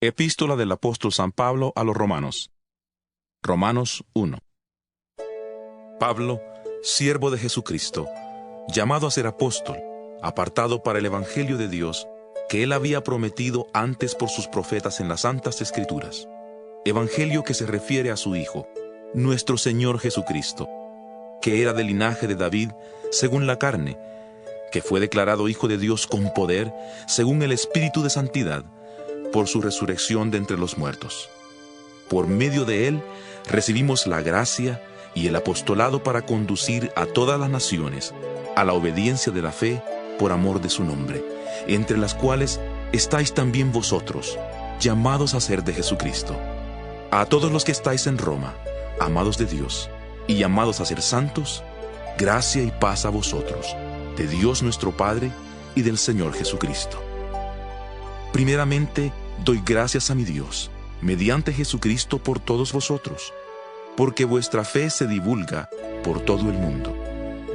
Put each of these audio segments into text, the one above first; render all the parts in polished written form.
Epístola del apóstol San Pablo a los Romanos. Romanos 1. Pablo, siervo de Jesucristo, llamado a ser apóstol, apartado para el Evangelio de Dios, que él había prometido antes por sus profetas en las Santas Escrituras. Evangelio que se refiere a su Hijo, nuestro Señor Jesucristo, que era del linaje de David, según la carne, que fue declarado Hijo de Dios con poder, según el Espíritu de Santidad, por su resurrección de entre los muertos. Por medio de él recibimos la gracia y el apostolado para conducir a todas las naciones a la obediencia de la fe por amor de su nombre, entre las cuales estáis también vosotros, llamados a ser de Jesucristo. A todos los que estáis en Roma, amados de Dios, y llamados a ser santos, gracia y paz a vosotros, de Dios nuestro Padre y del Señor Jesucristo. Primeramente, doy gracias a mi Dios, mediante Jesucristo por todos vosotros, porque vuestra fe se divulga por todo el mundo.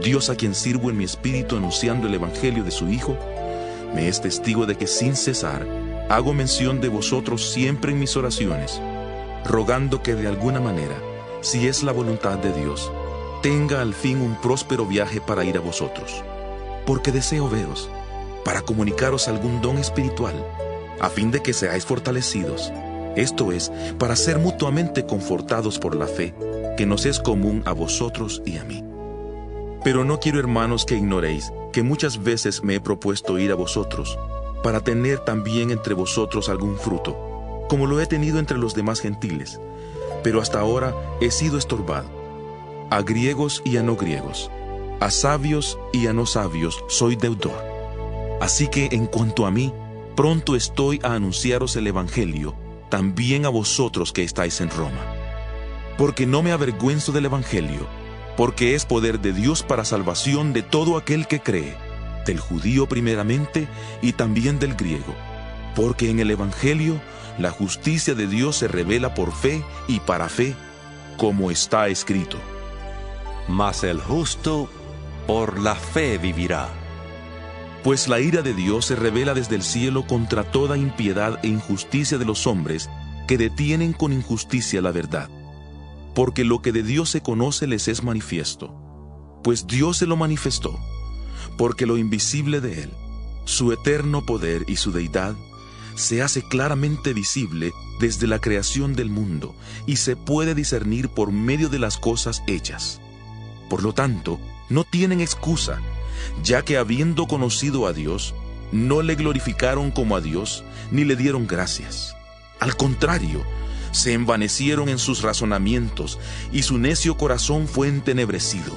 Dios, a quien sirvo en mi espíritu anunciando el Evangelio de su Hijo, me es testigo de que sin cesar hago mención de vosotros siempre en mis oraciones, rogando que de alguna manera, si es la voluntad de Dios, tenga al fin un próspero viaje para ir a vosotros, porque deseo veros, para comunicaros algún don espiritual, a fin de que seáis fortalecidos, esto es, para ser mutuamente confortados por la fe, que nos es común a vosotros y a mí. Pero no quiero, hermanos, que ignoréis que muchas veces me he propuesto ir a vosotros, para tener también entre vosotros algún fruto, como lo he tenido entre los demás gentiles, pero hasta ahora he sido estorbado. A griegos y a no griegos, a sabios y a no sabios soy deudor. Así que en cuanto a mí, pronto estoy a anunciaros el Evangelio, también a vosotros que estáis en Roma. Porque no me avergüenzo del Evangelio, porque es poder de Dios para salvación de todo aquel que cree, del judío primeramente y también del griego. Porque en el Evangelio la justicia de Dios se revela por fe y para fe, como está escrito: Mas el justo por la fe vivirá. Pues la ira de Dios se revela desde el cielo contra toda impiedad e injusticia de los hombres que detienen con injusticia la verdad. Porque lo que de Dios se conoce les es manifiesto, pues Dios se lo manifestó, porque lo invisible de Él, su eterno poder y su deidad, se hace claramente visible desde la creación del mundo y se puede discernir por medio de las cosas hechas. Por lo tanto, no tienen excusa, ya que habiendo conocido a Dios, no le glorificaron como a Dios, ni le dieron gracias. Al contrario, se envanecieron en sus razonamientos, y su necio corazón fue entenebrecido.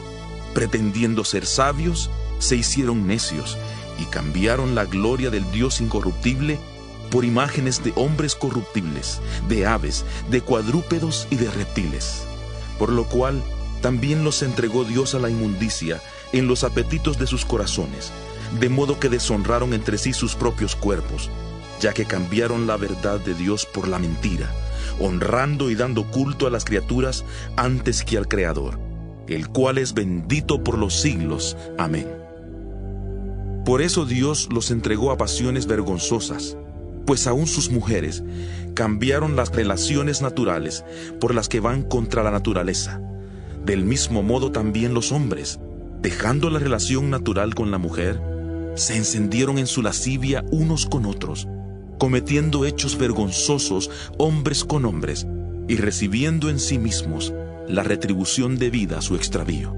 Pretendiendo ser sabios, se hicieron necios, y cambiaron la gloria del Dios incorruptible por imágenes de hombres corruptibles, de aves, de cuadrúpedos y de reptiles. Por lo cual, también los entregó Dios a la inmundicia en los apetitos de sus corazones, de modo que deshonraron entre sí sus propios cuerpos, ya que cambiaron la verdad de Dios por la mentira, honrando y dando culto a las criaturas antes que al Creador, el cual es bendito por los siglos. Amén. Por eso Dios los entregó a pasiones vergonzosas, pues aún sus mujeres cambiaron las relaciones naturales por las que van contra la naturaleza. Del mismo modo también los hombres, dejando la relación natural con la mujer, se encendieron en su lascivia unos con otros, cometiendo hechos vergonzosos hombres con hombres, y recibiendo en sí mismos la retribución debida a su extravío.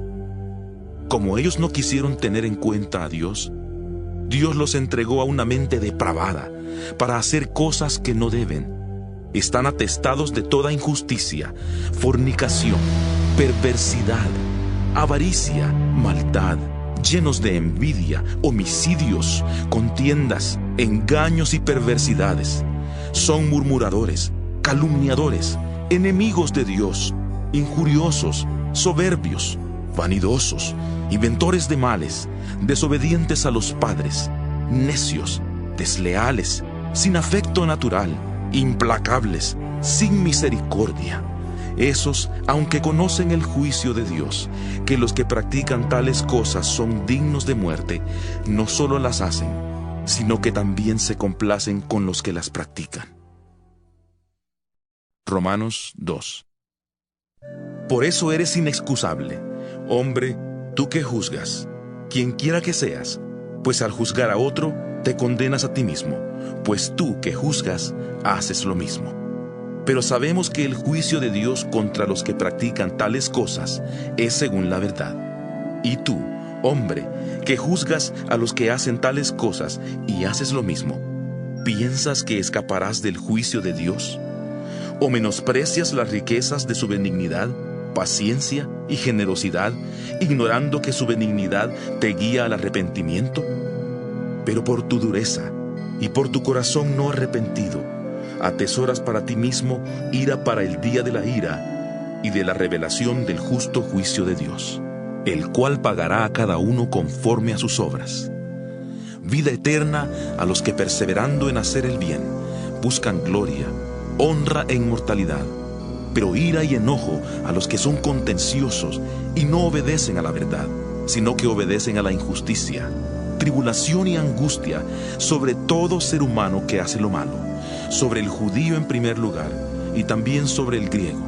Como ellos no quisieron tener en cuenta a Dios, Dios los entregó a una mente depravada, para hacer cosas que no deben. Están atestados de toda injusticia, fornicación, perversidad, avaricia, maldad, llenos de envidia, homicidios, contiendas, engaños y perversidades. Son murmuradores, calumniadores, enemigos de Dios, injuriosos, soberbios, vanidosos, inventores de males, desobedientes a los padres, necios, desleales, sin afecto natural, implacables, sin misericordia. Esos, aunque conocen el juicio de Dios, que los que practican tales cosas son dignos de muerte, no solo las hacen, sino que también se complacen con los que las practican. Romanos 2. Por eso eres inexcusable, hombre, tú que juzgas, quien quiera que seas, pues al juzgar a otro, te condenas a ti mismo, pues tú que juzgas, haces lo mismo. Pero sabemos que el juicio de Dios contra los que practican tales cosas es según la verdad. Y tú, hombre, que juzgas a los que hacen tales cosas y haces lo mismo, ¿piensas que escaparás del juicio de Dios? ¿O menosprecias las riquezas de su benignidad, paciencia y generosidad, ignorando que su benignidad te guía al arrepentimiento? Pero por tu dureza y por tu corazón no arrepentido, atesoras para ti mismo ira para el día de la ira y de la revelación del justo juicio de Dios, el cual pagará a cada uno conforme a sus obras. Vida eterna a los que perseverando en hacer el bien, buscan gloria, honra e inmortalidad, pero ira y enojo a los que son contenciosos y no obedecen a la verdad, sino que obedecen a la injusticia, tribulación y angustia sobre todo ser humano que hace lo malo, sobre el judío en primer lugar y también sobre el griego.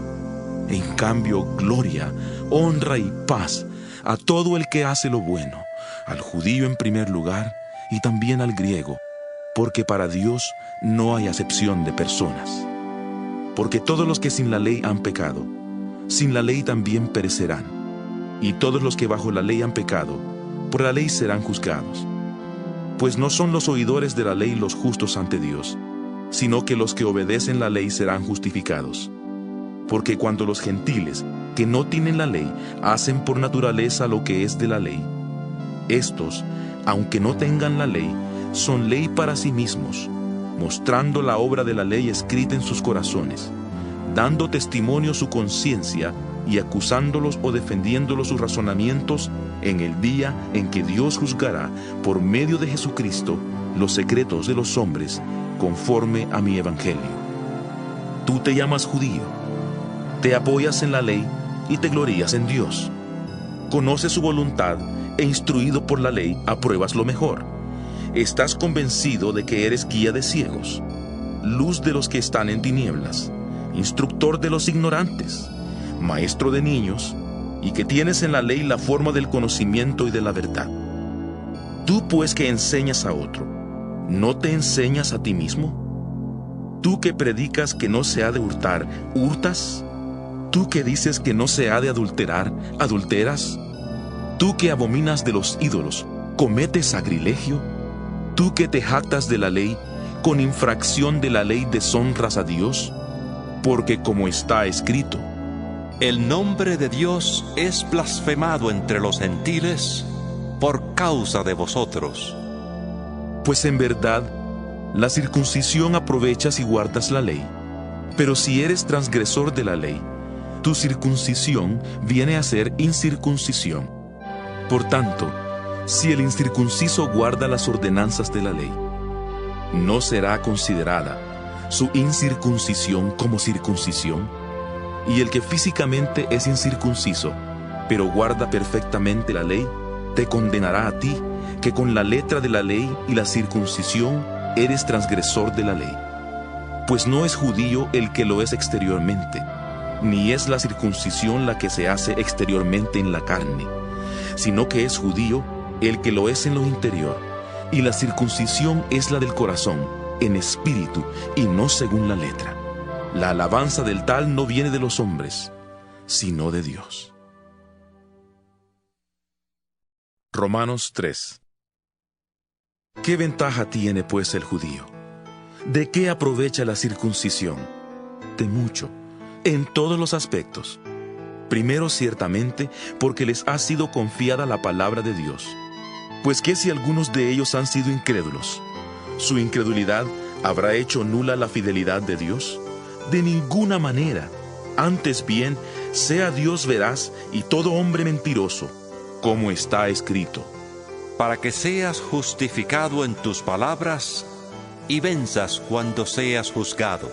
En cambio, gloria, honra y paz a todo el que hace lo bueno, al judío en primer lugar y también al griego, porque para Dios no hay acepción de personas. Porque todos los que sin la ley han pecado, sin la ley también perecerán, y todos los que bajo la ley han pecado, por la ley serán juzgados. Pues no son los oidores de la ley los justos ante Dios, sino que los que obedecen la ley serán justificados. Porque cuando los gentiles, que no tienen la ley, hacen por naturaleza lo que es de la ley, estos, aunque no tengan la ley, son ley para sí mismos, mostrando la obra de la ley escrita en sus corazones, dando testimonio su conciencia y acusándolos o defendiéndolos sus razonamientos en el día en que Dios juzgará por medio de Jesucristo los secretos de los hombres conforme a mi evangelio. Tú te llamas judío, te apoyas en la ley y te glorías en Dios. Conoces su voluntad e instruido por la ley apruebas lo mejor. Estás convencido de que eres guía de ciegos, luz de los que están en tinieblas, instructor de los ignorantes, maestro de niños, y que tienes en la ley la forma del conocimiento y de la verdad. Tú pues que enseñas a otro, ¿no te enseñas a ti mismo? Tú que predicas que no se ha de hurtar, ¿hurtas? Tú que dices que no se ha de adulterar, ¿adulteras? Tú que abominas de los ídolos, ¿cometes sacrilegio? Tú que te jactas de la ley, ¿con infracción de la ley deshonras a Dios? Porque como está escrito, el nombre de Dios es blasfemado entre los gentiles por causa de vosotros. Pues en verdad, la circuncisión aprovechas y guardas la ley. Pero si eres transgresor de la ley, tu circuncisión viene a ser incircuncisión. Por tanto, si el incircunciso guarda las ordenanzas de la ley, ¿no será considerada su incircuncisión como circuncisión? Y el que físicamente es incircunciso, pero guarda perfectamente la ley, te condenará a ti, que con la letra de la ley y la circuncisión eres transgresor de la ley. Pues no es judío el que lo es exteriormente, ni es la circuncisión la que se hace exteriormente en la carne, sino que es judío el que lo es en lo interior, y la circuncisión es la del corazón, en espíritu y no según la letra. La alabanza del tal no viene de los hombres, sino de Dios. Romanos 3. ¿Qué ventaja tiene pues el judío? ¿De qué aprovecha la circuncisión? De mucho, en todos los aspectos. Primero, ciertamente, porque les ha sido confiada la palabra de Dios. Pues que si algunos de ellos han sido incrédulos, ¿su incredulidad habrá hecho nula la fidelidad de Dios? De ninguna manera. Antes bien, sea Dios veraz y todo hombre mentiroso, como está escrito. Para que seas justificado en tus palabras y venzas cuando seas juzgado.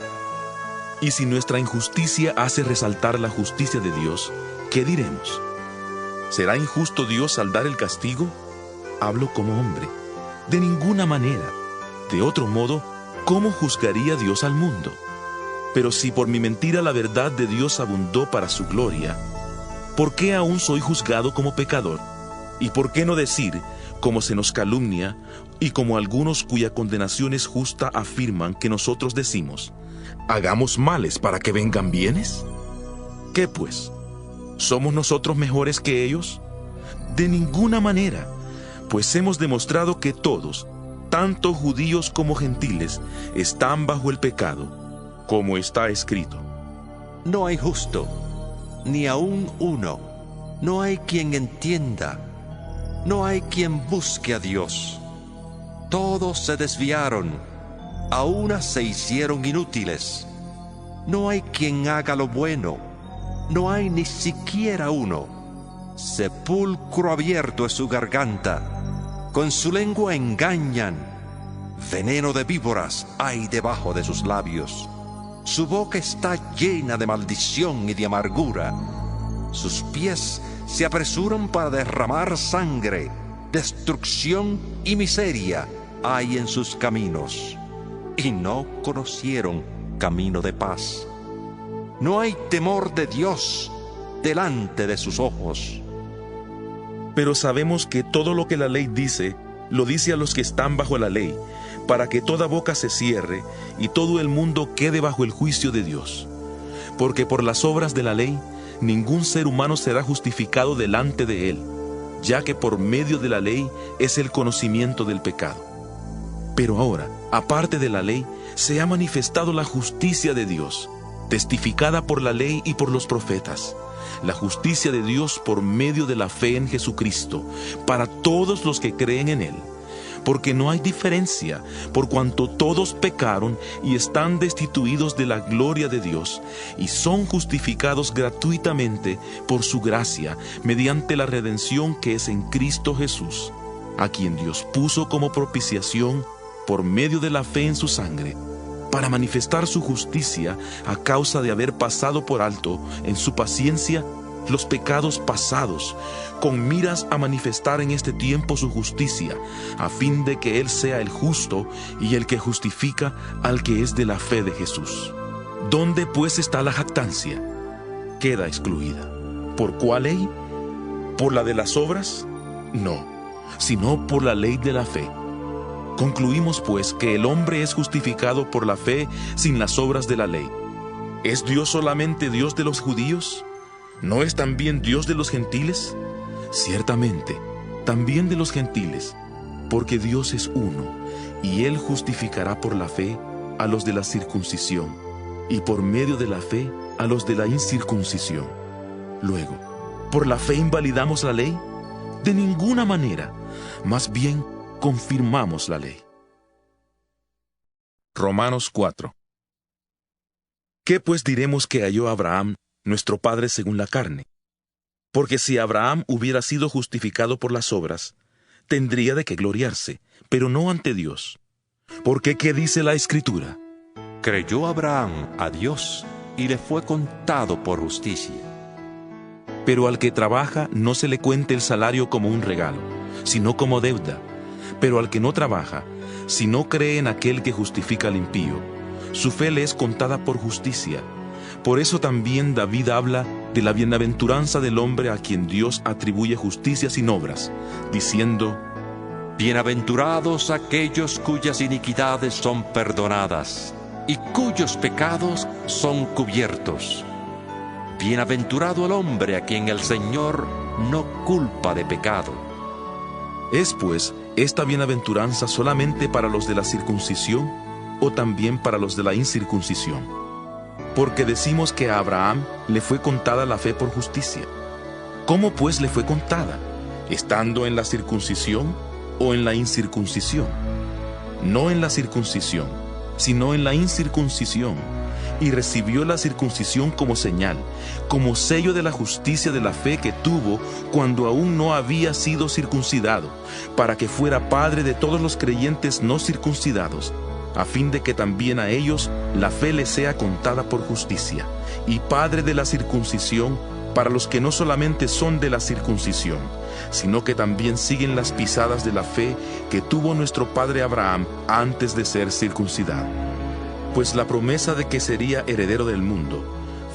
Y si nuestra injusticia hace resaltar la justicia de Dios, ¿qué diremos? ¿Será injusto Dios al dar el castigo? Hablo como hombre. De ninguna manera. De otro modo, ¿cómo juzgaría Dios al mundo? Pero si por mi mentira la verdad de Dios abundó para su gloria, ¿por qué aún soy juzgado como pecador? ¿Y por qué no decir, como se nos calumnia, y como algunos cuya condenación es justa afirman que nosotros decimos, hagamos males para que vengan bienes? ¿Qué pues? ¿Somos nosotros mejores que ellos? De ninguna manera, pues hemos demostrado que todos, tanto judíos como gentiles, están bajo el pecado, como está escrito. No hay justo, ni aun uno. No hay quien entienda. No hay quien busque a Dios. Todos se desviaron. A una se hicieron inútiles. No hay quien haga lo bueno. No hay ni siquiera uno. Sepulcro abierto es su garganta. Con su lengua engañan. Veneno de víboras hay debajo de sus labios. Su boca está llena de maldición y de amargura. Sus pies se apresuran para derramar sangre. Destrucción y miseria hay en sus caminos. Y no conocieron camino de paz. No hay temor de Dios delante de sus ojos. Pero sabemos que todo lo que la ley dice, lo dice a los que están bajo la ley, para que toda boca se cierre y todo el mundo quede bajo el juicio de Dios. Porque por las obras de la ley, ningún ser humano será justificado delante de él, ya que por medio de la ley es el conocimiento del pecado. Pero ahora, aparte de la ley, se ha manifestado la justicia de Dios, testificada por la ley y por los profetas, la justicia de Dios por medio de la fe en Jesucristo, para todos los que creen en Él. Porque no hay diferencia, por cuanto todos pecaron y están destituidos de la gloria de Dios, y son justificados gratuitamente por su gracia, mediante la redención que es en Cristo Jesús, a quien Dios puso como propiciación por medio de la fe en su sangre, para manifestar su justicia a causa de haber pasado por alto en su paciencia los pecados pasados, con miras a manifestar en este tiempo su justicia, a fin de que Él sea el justo y el que justifica al que es de la fe de Jesús. ¿Dónde pues está la jactancia? Queda excluida. ¿Por cuál ley? ¿Por la de las obras? No, sino por la ley de la fe. Concluimos pues que el hombre es justificado por la fe sin las obras de la ley. ¿Es Dios solamente Dios de los judíos? ¿No es también Dios de los gentiles? Ciertamente, también de los gentiles, porque Dios es uno, y Él justificará por la fe a los de la circuncisión, y por medio de la fe a los de la incircuncisión. Luego, ¿por la fe invalidamos la ley? De ninguna manera, más bien confirmamos la ley. Romanos 4. ¿Qué pues diremos que halló Abraham, nuestro padre según la carne? Porque si Abraham hubiera sido justificado por las obras, tendría de qué gloriarse, pero no ante Dios. Porque ¿qué dice la Escritura? Creyó Abraham a Dios y le fue contado por justicia. Pero al que trabaja no se le cuente el salario como un regalo, sino como deuda. Pero al que no trabaja, si no cree en aquel que justifica al impío, su fe le es contada por justicia. Por eso también David habla de la bienaventuranza del hombre a quien Dios atribuye justicia sin obras, diciendo: Bienaventurados aquellos cuyas iniquidades son perdonadas y cuyos pecados son cubiertos. Bienaventurado el hombre a quien el Señor no culpa de pecado. ¿Es pues esta bienaventuranza solamente para los de la circuncisión o también para los de la incircuncisión? Porque decimos que a Abraham le fue contada la fe por justicia. ¿Cómo pues le fue contada? ¿Estando en la circuncisión o en la incircuncisión? No en la circuncisión, sino en la incircuncisión. Y recibió la circuncisión como señal, como sello de la justicia de la fe que tuvo cuando aún no había sido circuncidado, para que fuera padre de todos los creyentes no circuncidados, a fin de que también a ellos la fe les sea contada por justicia, y padre de la circuncisión para los que no solamente son de la circuncisión, sino que también siguen las pisadas de la fe que tuvo nuestro padre Abraham antes de ser circuncidado. Pues la promesa de que sería heredero del mundo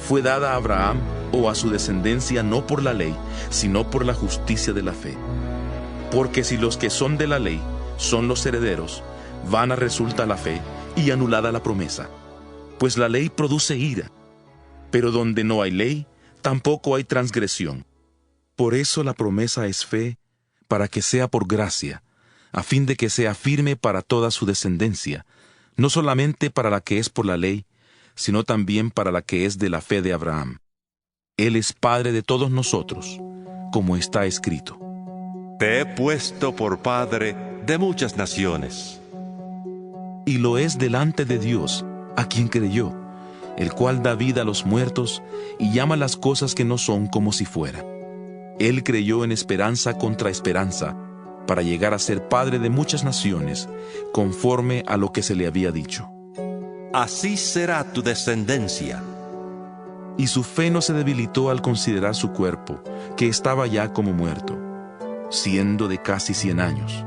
fue dada a Abraham o a su descendencia no por la ley, sino por la justicia de la fe. Porque si los que son de la ley son los herederos, vana resulta la fe y anulada la promesa. Pues la ley produce ira, pero donde no hay ley, tampoco hay transgresión. Por eso la promesa es fe, para que sea por gracia, a fin de que sea firme para toda su descendencia, no solamente para la que es por la ley, sino también para la que es de la fe de Abraham. Él es Padre de todos nosotros, como está escrito. Te he puesto por padre de muchas naciones. Y lo es delante de Dios, a quien creyó, el cual da vida a los muertos y llama las cosas que no son como si fueran. Él creyó en esperanza contra esperanza, para llegar a ser padre de muchas naciones, conforme a lo que se le había dicho. Así será tu descendencia. Y su fe no se debilitó al considerar su cuerpo, que estaba ya como muerto, siendo de casi 100 años,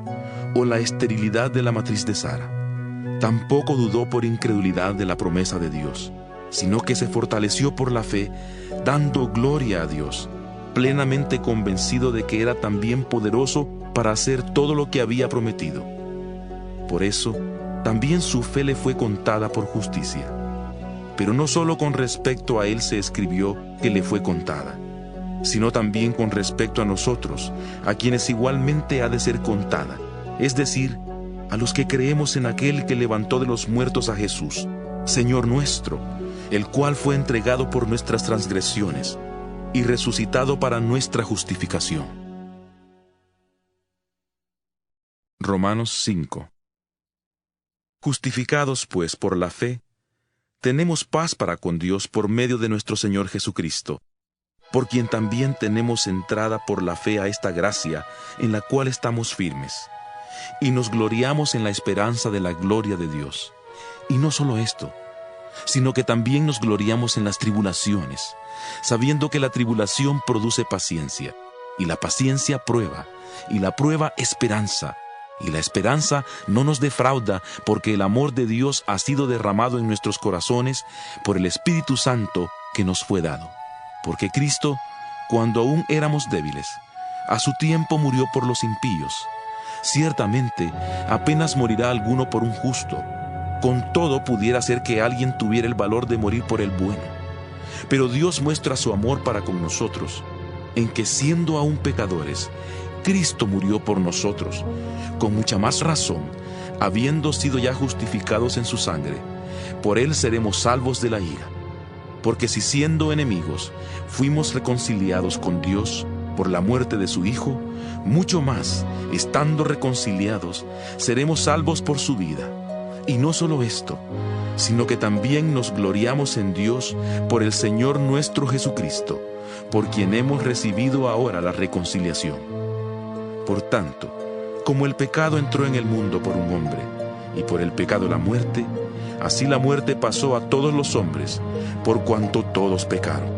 o la esterilidad de la matriz de Sara. Tampoco dudó por incredulidad de la promesa de Dios, sino que se fortaleció por la fe, dando gloria a Dios, plenamente convencido de que era también poderoso para hacer todo lo que había prometido. Por eso, también su fe le fue contada por justicia. Pero no solo con respecto a él se escribió que le fue contada, sino también con respecto a nosotros, a quienes igualmente ha de ser contada, es decir, a los que creemos en aquel que levantó de los muertos a Jesús, Señor nuestro, el cual fue entregado por nuestras transgresiones y resucitado para nuestra justificación. Romanos 5. Justificados, pues, por la fe, tenemos paz para con Dios por medio de nuestro Señor Jesucristo, por quien también tenemos entrada por la fe a esta gracia en la cual estamos firmes, y nos gloriamos en la esperanza de la gloria de Dios. Y no solo esto, sino que también nos gloriamos en las tribulaciones, sabiendo que la tribulación produce paciencia, y la paciencia prueba, y la prueba esperanza, y la esperanza no nos defrauda, porque el amor de Dios ha sido derramado en nuestros corazones por el Espíritu Santo que nos fue dado. Porque Cristo, cuando aún éramos débiles, a su tiempo murió por los impíos. Ciertamente, apenas morirá alguno por un justo. Con todo pudiera ser que alguien tuviera el valor de morir por el bueno. Pero Dios muestra su amor para con nosotros, en que siendo aún pecadores, Cristo murió por nosotros, con mucha más razón, habiendo sido ya justificados en su sangre, por él seremos salvos de la ira. Porque si siendo enemigos, fuimos reconciliados con Dios por la muerte de su Hijo, mucho más, estando reconciliados, seremos salvos por su vida. Y no solo esto, sino que también nos gloriamos en Dios por el Señor nuestro Jesucristo, por quien hemos recibido ahora la reconciliación. Por tanto, como el pecado entró en el mundo por un hombre, y por el pecado la muerte, así la muerte pasó a todos los hombres, por cuanto todos pecaron.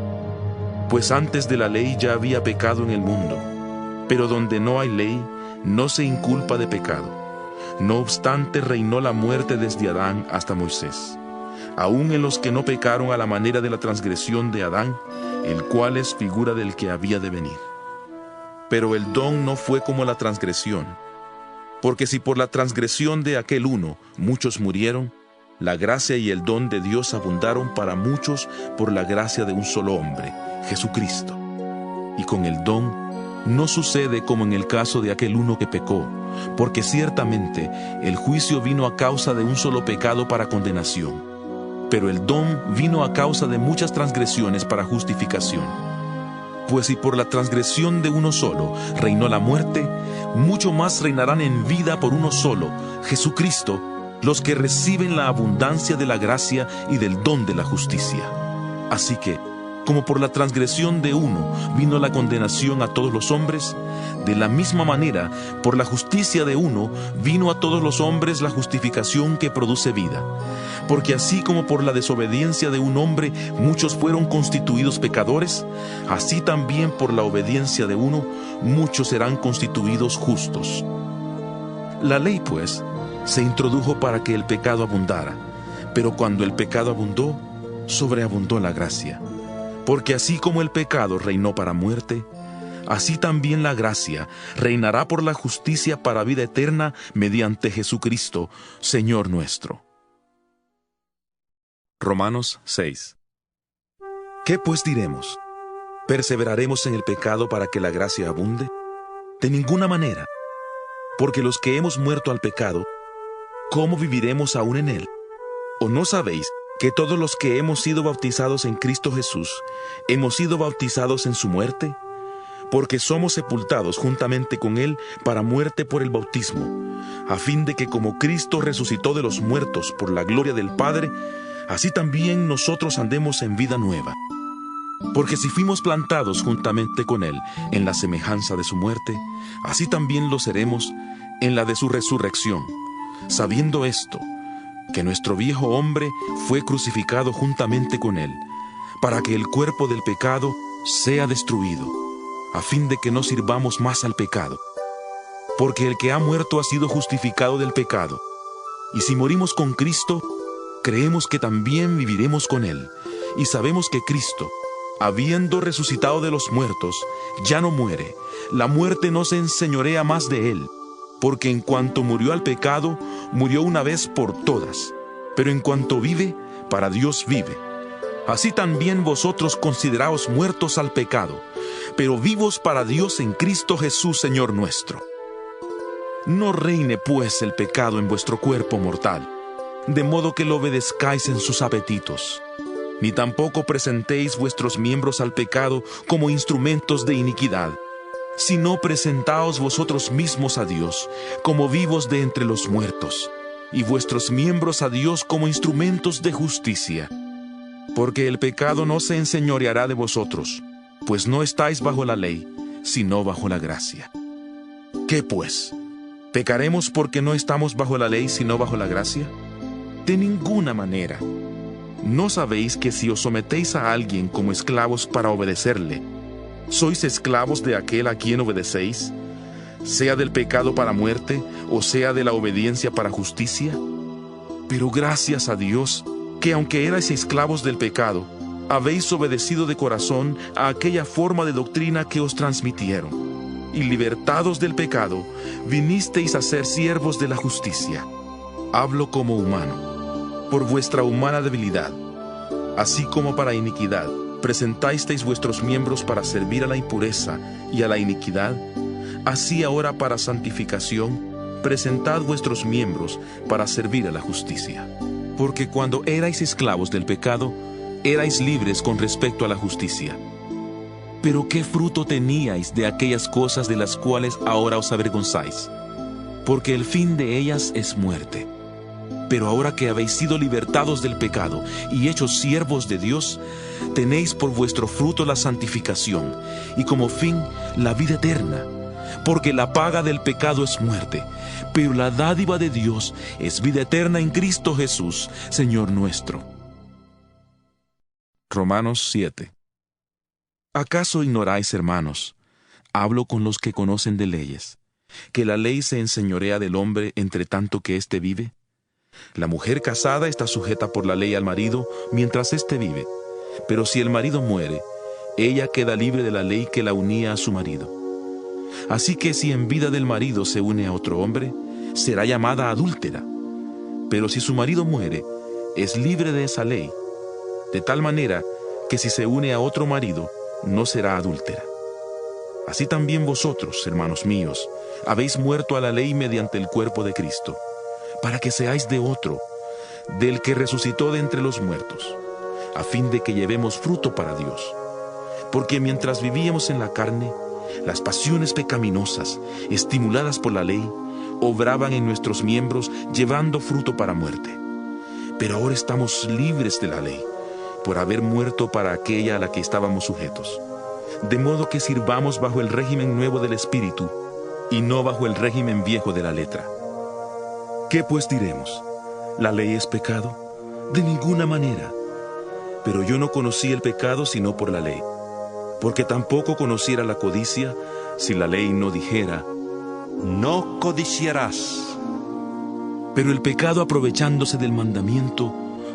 Pues antes de la ley ya había pecado en el mundo, pero donde no hay ley, no se inculpa de pecado. No obstante, reinó la muerte desde Adán hasta Moisés, aun en los que no pecaron a la manera de la transgresión de Adán, el cual es figura del que había de venir. Pero el don no fue como la transgresión, porque si por la transgresión de aquel uno muchos murieron, la gracia y el don de Dios abundaron para muchos por la gracia de un solo hombre, Jesucristo. Y con el don no sucede como en el caso de aquel uno que pecó, porque ciertamente el juicio vino a causa de un solo pecado para condenación, pero el don vino a causa de muchas transgresiones para justificación. Pues si por la transgresión de uno solo reinó la muerte, mucho más reinarán en vida por uno solo, Jesucristo, los que reciben la abundancia de la gracia y del don de la justicia. Así que, como por la transgresión de uno vino la condenación a todos los hombres, de la misma manera, por la justicia de uno vino a todos los hombres la justificación que produce vida. Porque así como por la desobediencia de un hombre muchos fueron constituidos pecadores, así también por la obediencia de uno muchos serán constituidos justos. La ley, pues, se introdujo para que el pecado abundara, Pero cuando el pecado abundó, sobreabundó la gracia. Porque así como el pecado reinó para muerte, así también la gracia reinará por la justicia para vida eterna mediante Jesucristo, Señor nuestro. Romanos 6. ¿Qué pues diremos? ¿Perseveraremos en el pecado para que la gracia abunde? De ninguna manera, porque los que hemos muerto al pecado, ¿cómo viviremos aún en él? ¿O no sabéis que todos los que hemos sido bautizados en Cristo Jesús, hemos sido bautizados en su muerte? Porque somos sepultados juntamente con él para muerte por el bautismo, a fin de que como Cristo resucitó de los muertos por la gloria del Padre, así también nosotros andemos en vida nueva. Porque si fuimos plantados juntamente con él en la semejanza de su muerte, así también lo seremos en la de su resurrección, sabiendo esto, que nuestro viejo hombre fue crucificado juntamente con él, para que el cuerpo del pecado sea destruido, a fin de que no sirvamos más al pecado. Porque el que ha muerto ha sido justificado del pecado, y si morimos con Cristo, creemos que también viviremos con él, y sabemos que Cristo, habiendo resucitado de los muertos, ya no muere, la muerte no se enseñorea más de él, porque en cuanto murió al pecado, murió una vez por todas, pero en cuanto vive, para Dios vive. Así también vosotros consideraos muertos al pecado, pero vivos para Dios en Cristo Jesús, Señor nuestro. No reine pues el pecado en vuestro cuerpo mortal, de modo que lo obedezcáis en sus apetitos. Ni tampoco presentéis vuestros miembros al pecado como instrumentos de iniquidad, sino presentaos vosotros mismos a Dios como vivos de entre los muertos, y vuestros miembros a Dios como instrumentos de justicia. Porque el pecado no se enseñoreará de vosotros, pues no estáis bajo la ley, sino bajo la gracia. ¿Qué pues? ¿Pecaremos porque no estamos bajo la ley, sino bajo la gracia? De ninguna manera. ¿No sabéis que si os sometéis a alguien como esclavos para obedecerle, sois esclavos de aquel a quien obedecéis, sea del pecado para muerte, o sea de la obediencia para justicia? Pero gracias a Dios, que aunque erais esclavos del pecado, habéis obedecido de corazón a aquella forma de doctrina que os transmitieron, y libertados del pecado, vinisteis a ser siervos de la justicia. Hablo como humano, por vuestra humana debilidad, así como para iniquidad, presentasteis vuestros miembros para servir a la impureza y a la iniquidad, así ahora para santificación, presentad vuestros miembros para servir a la justicia. Porque cuando erais esclavos del pecado, erais libres con respecto a la justicia. Pero ¿qué fruto teníais de aquellas cosas de las cuales ahora os avergonzáis? Porque el fin de ellas es muerte. Pero ahora que habéis sido libertados del pecado y hechos siervos de Dios, tenéis por vuestro fruto la santificación, y como fin la vida eterna. Porque la paga del pecado es muerte, pero la dádiva de Dios es vida eterna en Cristo Jesús, Señor nuestro. Romanos 7. ¿Acaso ignoráis, hermanos? Hablo con los que conocen de leyes, que la ley se enseñorea del hombre entre tanto que éste vive. La mujer casada está sujeta por la ley al marido mientras éste vive, pero si el marido muere, ella queda libre de la ley que la unía a su marido. Así que si en vida del marido se une a otro hombre, será llamada adúltera. Pero si su marido muere, es libre de esa ley, de tal manera que si se une a otro marido, no será adúltera. Así también vosotros, hermanos míos, habéis muerto a la ley mediante el cuerpo de Cristo, para que seáis de otro, del que resucitó de entre los muertos, a fin de que llevemos fruto para Dios. Porque mientras vivíamos en la carne, las pasiones pecaminosas, estimuladas por la ley, obraban en nuestros miembros, llevando fruto para muerte. Pero ahora estamos libres de la ley, por haber muerto para aquella a la que estábamos sujetos. De modo que sirvamos bajo el régimen nuevo del Espíritu, y no bajo el régimen viejo de la letra. ¿Qué pues diremos? ¿La ley es pecado? De ninguna manera. Pero yo no conocí el pecado sino por la ley, porque tampoco conociera la codicia si la ley no dijera: no codiciarás. Pero el pecado, aprovechándose del mandamiento,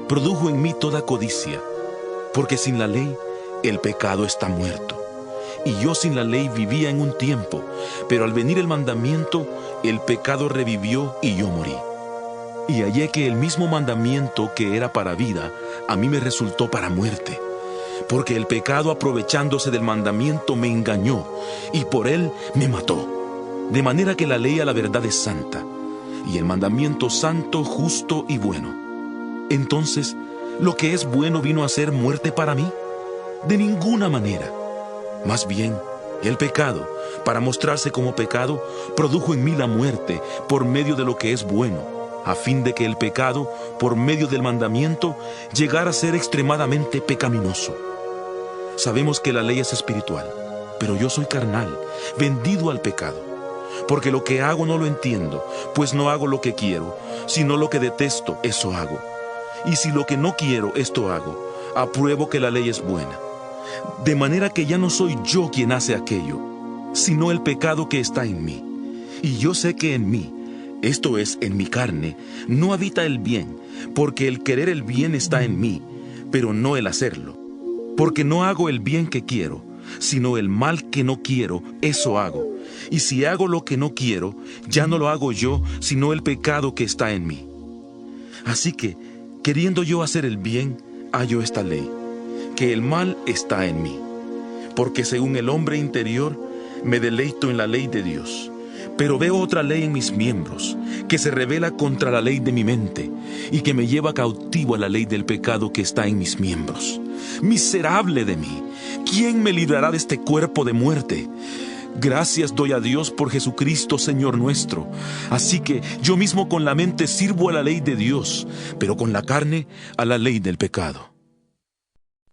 produjo en mí toda codicia, porque sin la ley el pecado está muerto. Y yo sin la ley vivía en un tiempo, pero al venir el mandamiento, el pecado revivió y yo morí. Y hallé que el mismo mandamiento que era para vida, a mí me resultó para muerte. Porque el pecado, aprovechándose del mandamiento, me engañó, y por él me mató. De manera que la ley a la verdad es santa, y el mandamiento santo, justo y bueno. Entonces, ¿lo que es bueno vino a ser muerte para mí? De ninguna manera. Más bien, el pecado, para mostrarse como pecado, produjo en mí la muerte por medio de lo que es bueno, a fin de que el pecado, por medio del mandamiento, llegara a ser extremadamente pecaminoso. Sabemos que la ley es espiritual, pero yo soy carnal, vendido al pecado. Porque lo que hago no lo entiendo, pues no hago lo que quiero, sino lo que detesto, eso hago. Y si lo que no quiero, esto hago, apruebo que la ley es buena. De manera que ya no soy yo quien hace aquello, sino el pecado que está en mí. Y yo sé que en mí, esto es, en mi carne, no habita el bien, porque el querer el bien está en mí, pero no el hacerlo. Porque no hago el bien que quiero, sino el mal que no quiero, eso hago. Y si hago lo que no quiero, ya no lo hago yo, sino el pecado que está en mí. Así que, queriendo yo hacer el bien, hallo esta ley, que el mal está en mí. Porque según el hombre interior, me deleito en la ley de Dios. Pero veo otra ley en mis miembros, que se rebela contra la ley de mi mente, y que me lleva cautivo a la ley del pecado que está en mis miembros. Miserable de mí, ¿quién me librará de este cuerpo de muerte? Gracias doy a Dios por Jesucristo, Señor nuestro. Así que yo mismo con la mente sirvo a la ley de Dios, pero con la carne a la ley del pecado.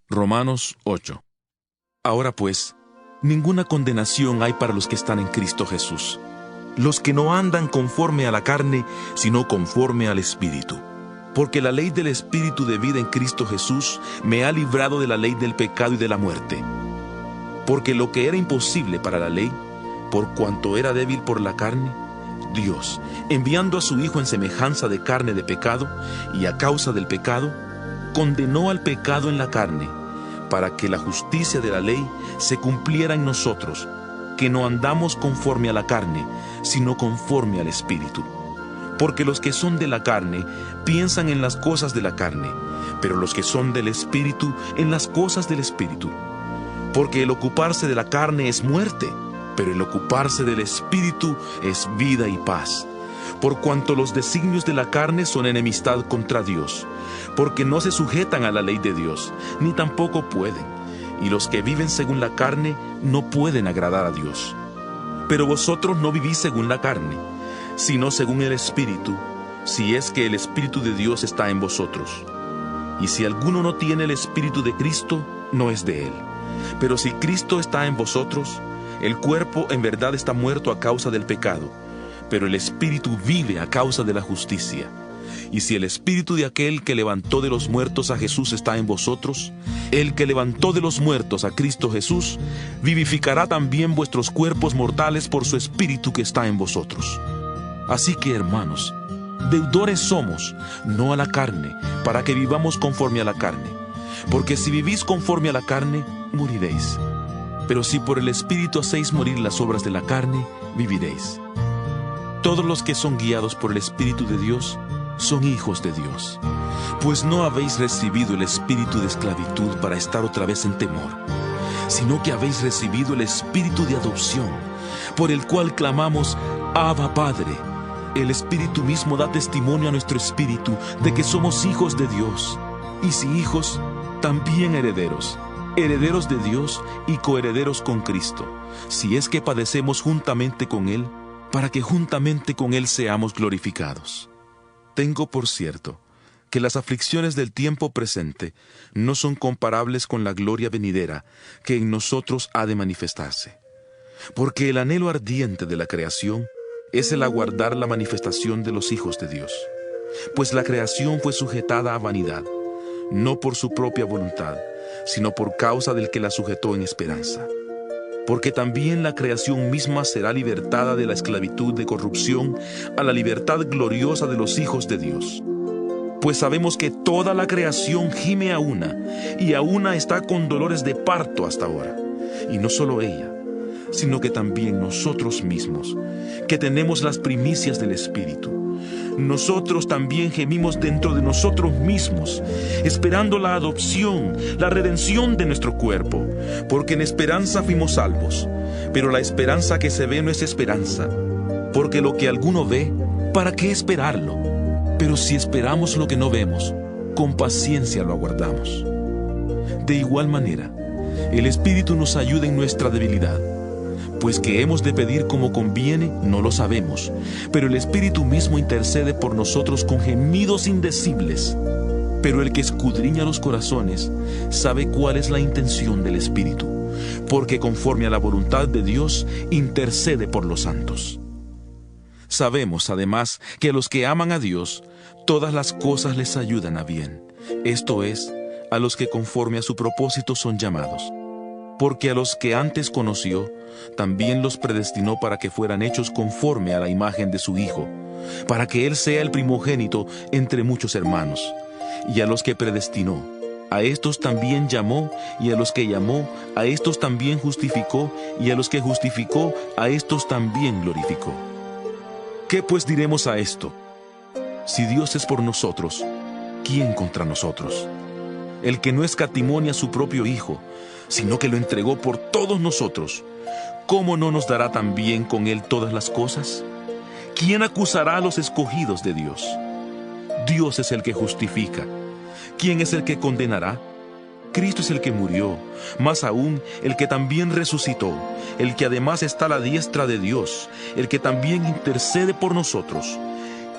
Romanos 8. Ahora pues, ninguna condenación hay para los que están en Cristo Jesús, los que no andan conforme a la carne, sino conforme al Espíritu. Porque la ley del Espíritu de vida en Cristo Jesús me ha librado de la ley del pecado y de la muerte. Porque lo que era imposible para la ley, por cuanto era débil por la carne, Dios, enviando a su Hijo en semejanza de carne de pecado, y a causa del pecado, condenó al pecado en la carne, para que la justicia de la ley se cumpliera en nosotros, que no andamos conforme a la carne, sino conforme al Espíritu. Porque los que son de la carne piensan en las cosas de la carne, pero los que son del Espíritu en las cosas del Espíritu. Porque el ocuparse de la carne es muerte, pero el ocuparse del Espíritu es vida y paz. Por cuanto los designios de la carne son enemistad contra Dios, porque no se sujetan a la ley de Dios, ni tampoco pueden, y los que viven según la carne no pueden agradar a Dios. Pero vosotros no vivís según la carne, sino según el Espíritu, si es que el Espíritu de Dios está en vosotros. Y si alguno no tiene el Espíritu de Cristo, no es de él. Pero si Cristo está en vosotros, el cuerpo en verdad está muerto a causa del pecado, pero el Espíritu vive a causa de la justicia. Y si el Espíritu de aquel que levantó de los muertos a Jesús está en vosotros, el que levantó de los muertos a Cristo Jesús, vivificará también vuestros cuerpos mortales por su Espíritu que está en vosotros. Así que, hermanos, deudores somos, no a la carne, para que vivamos conforme a la carne. Porque si vivís conforme a la carne, moriréis. Pero si por el Espíritu hacéis morir las obras de la carne, viviréis. Todos los que son guiados por el Espíritu de Dios son hijos de Dios. Pues no habéis recibido el espíritu de esclavitud para estar otra vez en temor, sino que habéis recibido el Espíritu de adopción, por el cual clamamos, Abba, Padre. El Espíritu mismo da testimonio a nuestro espíritu de que somos hijos de Dios, y si hijos, también herederos, herederos de Dios y coherederos con Cristo, si es que padecemos juntamente con Él, para que juntamente con Él seamos glorificados. Tengo por cierto que las aflicciones del tiempo presente no son comparables con la gloria venidera que en nosotros ha de manifestarse. Porque el anhelo ardiente de la creación es el aguardar la manifestación de los hijos de Dios. Pues la creación fue sujetada a vanidad, no por su propia voluntad, sino por causa del que la sujetó en esperanza. Porque también la creación misma será libertada de la esclavitud de corrupción a la libertad gloriosa de los hijos de Dios. pues sabemos que toda la creación gime a una, y a una está con dolores de parto hasta ahora. Y no solo ella, sino que también nosotros mismos, que tenemos las primicias del Espíritu. Nosotros también gemimos dentro de nosotros mismos, esperando la adopción, la redención de nuestro cuerpo, porque en esperanza fuimos salvos. Pero la esperanza que se ve no es esperanza, porque lo que alguno ve, ¿para qué esperarlo? Pero si esperamos lo que no vemos, con paciencia lo aguardamos. De igual manera, el Espíritu nos ayuda en nuestra debilidad, pues que hemos de pedir como conviene, no lo sabemos, pero el Espíritu mismo intercede por nosotros con gemidos indecibles. Pero el que escudriña los corazones sabe cuál es la intención del Espíritu, porque conforme a la voluntad de Dios intercede por los santos. Sabemos, además, que a los que aman a Dios, todas las cosas les ayudan a bien, esto es, a los que conforme a su propósito son llamados. Porque a los que antes conoció, también los predestinó para que fueran hechos conforme a la imagen de su Hijo, para que Él sea el primogénito entre muchos hermanos. Y a los que predestinó, a estos también llamó, y a los que llamó, a estos también justificó, y a los que justificó, a estos también glorificó. ¿Qué pues diremos a esto? Si Dios es por nosotros, ¿quién contra nosotros? El que no escatimó a su propio Hijo, sino que lo entregó por todos nosotros, ¿cómo no nos dará también con Él todas las cosas? ¿Quién acusará a los escogidos de Dios? Dios es el que justifica. ¿Quién es el que condenará? Cristo es el que murió, más aún el que también resucitó, el que además está a la diestra de Dios, el que también intercede por nosotros.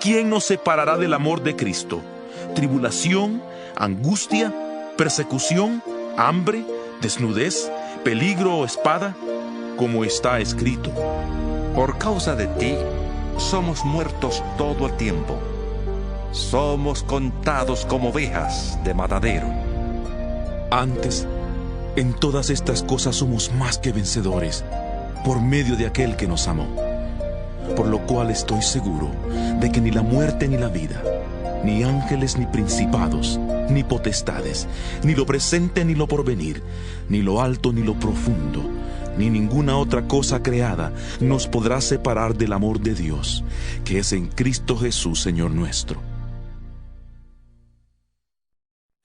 ¿Quién nos separará del amor de Cristo? ¿Tribulación, angustia, persecución, hambre, desnudez, peligro o espada? Como está escrito: Por causa de ti, somos muertos todo el tiempo. Somos contados como ovejas de matadero. Antes, en todas estas cosas somos más que vencedores, por medio de aquel que nos amó. Por lo cual estoy seguro de que ni la muerte ni la vida, ni ángeles ni principados, ni potestades, ni lo presente ni lo porvenir, ni lo alto ni lo profundo, ni ninguna otra cosa creada nos podrá separar del amor de Dios, que es en Cristo Jesús, Señor nuestro.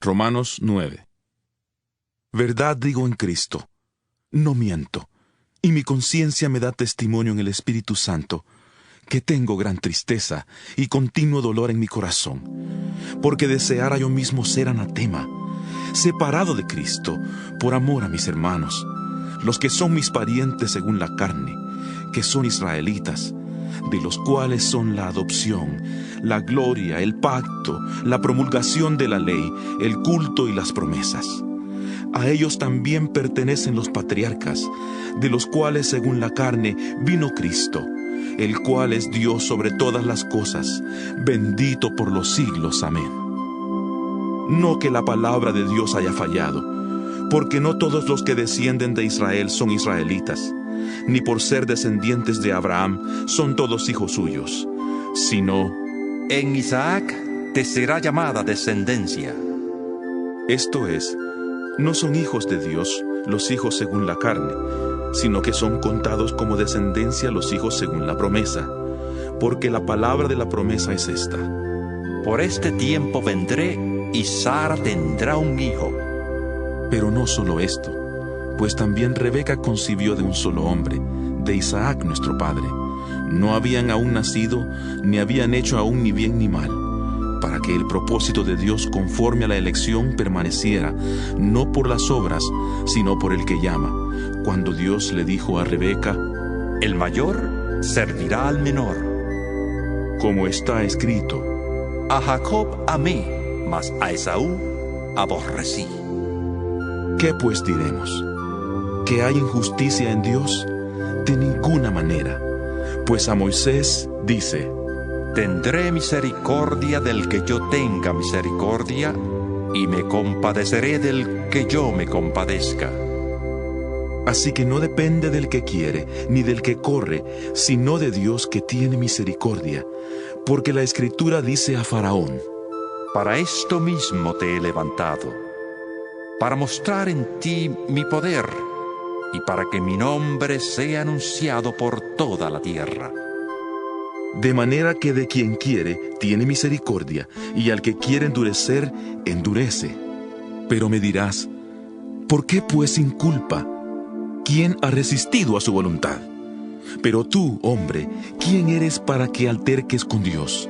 Romanos 9. Verdad digo en Cristo, no miento, y mi conciencia me da testimonio en el Espíritu Santo, que tengo gran tristeza y continuo dolor en mi corazón, porque deseara yo mismo ser anatema, separado de Cristo, por amor a mis hermanos, los que son mis parientes según la carne, que son israelitas, de los cuales son la adopción, la gloria, el pacto, la promulgación de la ley, el culto y las promesas. A ellos también pertenecen los patriarcas, de los cuales según la carne vino Cristo, el cual es Dios sobre todas las cosas, bendito por los siglos. Amén. No que la palabra de Dios haya fallado, porque no todos los que descienden de Israel son israelitas, ni por ser descendientes de Abraham son todos hijos suyos, sino en Isaac te será llamada descendencia. Esto es, no son hijos de Dios los hijos según la carne, sino que son contados como descendencia los hijos según la promesa, porque la palabra de la promesa es esta: Por este tiempo vendré y Sara tendrá un hijo. Pero no solo esto, pues también Rebeca concibió de un solo hombre, de Isaac nuestro padre. No habían aún nacido, ni habían hecho aún ni bien ni mal, para que el propósito de Dios conforme a la elección permaneciera, no por las obras, sino por el que llama, cuando Dios le dijo a Rebeca: El mayor servirá al menor. Como está escrito: A Jacob amé, mas a Esaú aborrecí. ¿Qué pues diremos? ¿Que hay injusticia en Dios? De ninguna manera, pues a Moisés dice: Tendré misericordia del que yo tenga misericordia, y me compadeceré del que yo me compadezca. Así que no depende del que quiere, ni del que corre, sino de Dios que tiene misericordia, porque la Escritura dice a Faraón: Para esto mismo te he levantado, para mostrar en ti mi poder y para que mi nombre sea anunciado por toda la tierra. De manera que de quien quiere, tiene misericordia, y al que quiere endurecer, endurece. Pero me dirás, ¿por qué pues sin culpa? ¿Quién ha resistido a su voluntad? Pero tú, hombre, ¿quién eres para que alterques con Dios?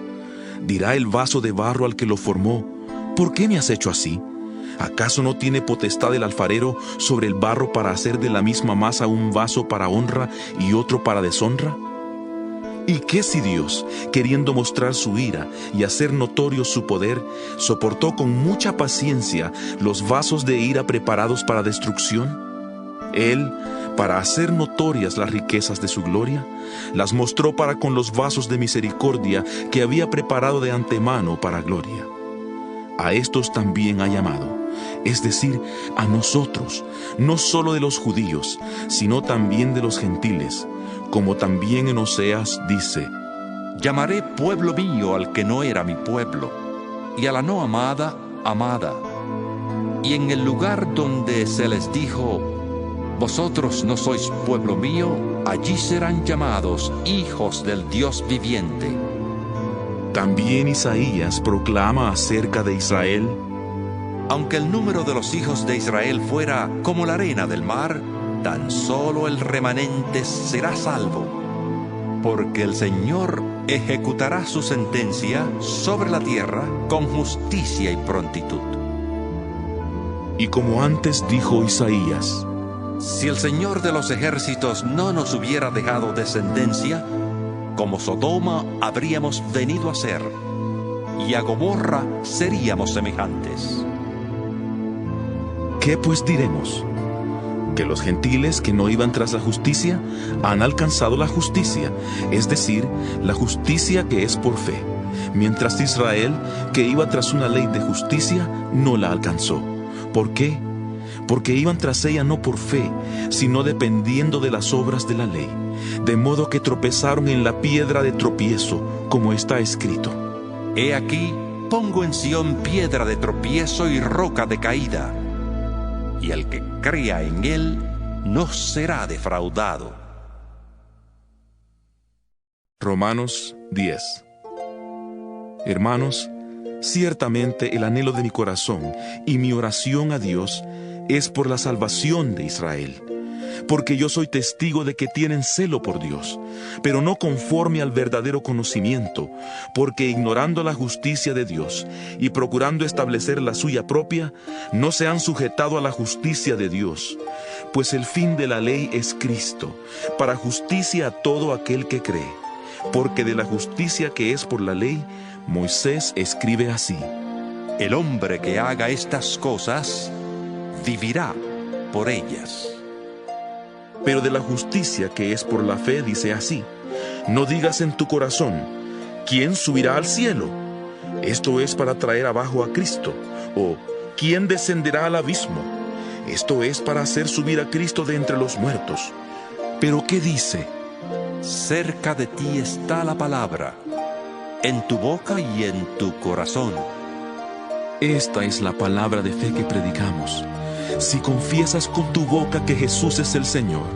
Dirá el vaso de barro al que lo formó, ¿por qué me has hecho así? ¿Acaso no tiene potestad el alfarero sobre el barro para hacer de la misma masa un vaso para honra y otro para deshonra? ¿Y qué si Dios, queriendo mostrar su ira y hacer notorio su poder, soportó con mucha paciencia los vasos de ira preparados para destrucción? Él, para hacer notorias las riquezas de su gloria, las mostró para con los vasos de misericordia que había preparado de antemano para gloria. A estos también ha llamado, es decir, a nosotros, no solo de los judíos, sino también de los gentiles, como también en Oseas dice: Llamaré pueblo mío al que no era mi pueblo, y a la no amada, amada. Y en el lugar donde se les dijo, vosotros no sois pueblo mío, allí serán llamados hijos del Dios viviente. También Isaías proclama acerca de Israel: Aunque el número de los hijos de Israel fuera como la arena del mar, tan solo el remanente será salvo, porque el Señor ejecutará su sentencia sobre la tierra con justicia y prontitud. Y como antes dijo Isaías: Si el Señor de los ejércitos no nos hubiera dejado descendencia, como Sodoma habríamos venido a ser, y a Gomorra seríamos semejantes. ¿Qué pues diremos? ¿Que los gentiles que no iban tras la justicia han alcanzado la justicia, es decir, la justicia que es por fe, mientras Israel, que iba tras una ley de justicia, no la alcanzó? ¿Por qué? Porque iban tras ella no por fe, sino dependiendo de las obras de la ley, de modo que tropezaron en la piedra de tropiezo, como está escrito: He aquí, pongo en Sión piedra de tropiezo y roca de caída, y el que crea en él no será defraudado. Romanos 10. Hermanos, ciertamente el anhelo de mi corazón y mi oración a Dios es por la salvación de Israel, porque yo soy testigo de que tienen celo por Dios, pero no conforme al verdadero conocimiento, porque ignorando la justicia de Dios y procurando establecer la suya propia, no se han sujetado a la justicia de Dios, pues el fin de la ley es Cristo, para justicia a todo aquel que cree, porque de la justicia que es por la ley, Moisés escribe así: El hombre que haga estas cosas vivirá por ellas. Pero de la justicia que es por la fe dice así: No digas en tu corazón, ¿quién subirá al cielo? Esto es para traer abajo a Cristo. O, ¿quién descenderá al abismo? Esto es para hacer subir a Cristo de entre los muertos. Pero ¿qué dice? Cerca de ti está la palabra, en tu boca y en tu corazón. Esta es la palabra de fe que predicamos. Si confiesas con tu boca que Jesús es el Señor,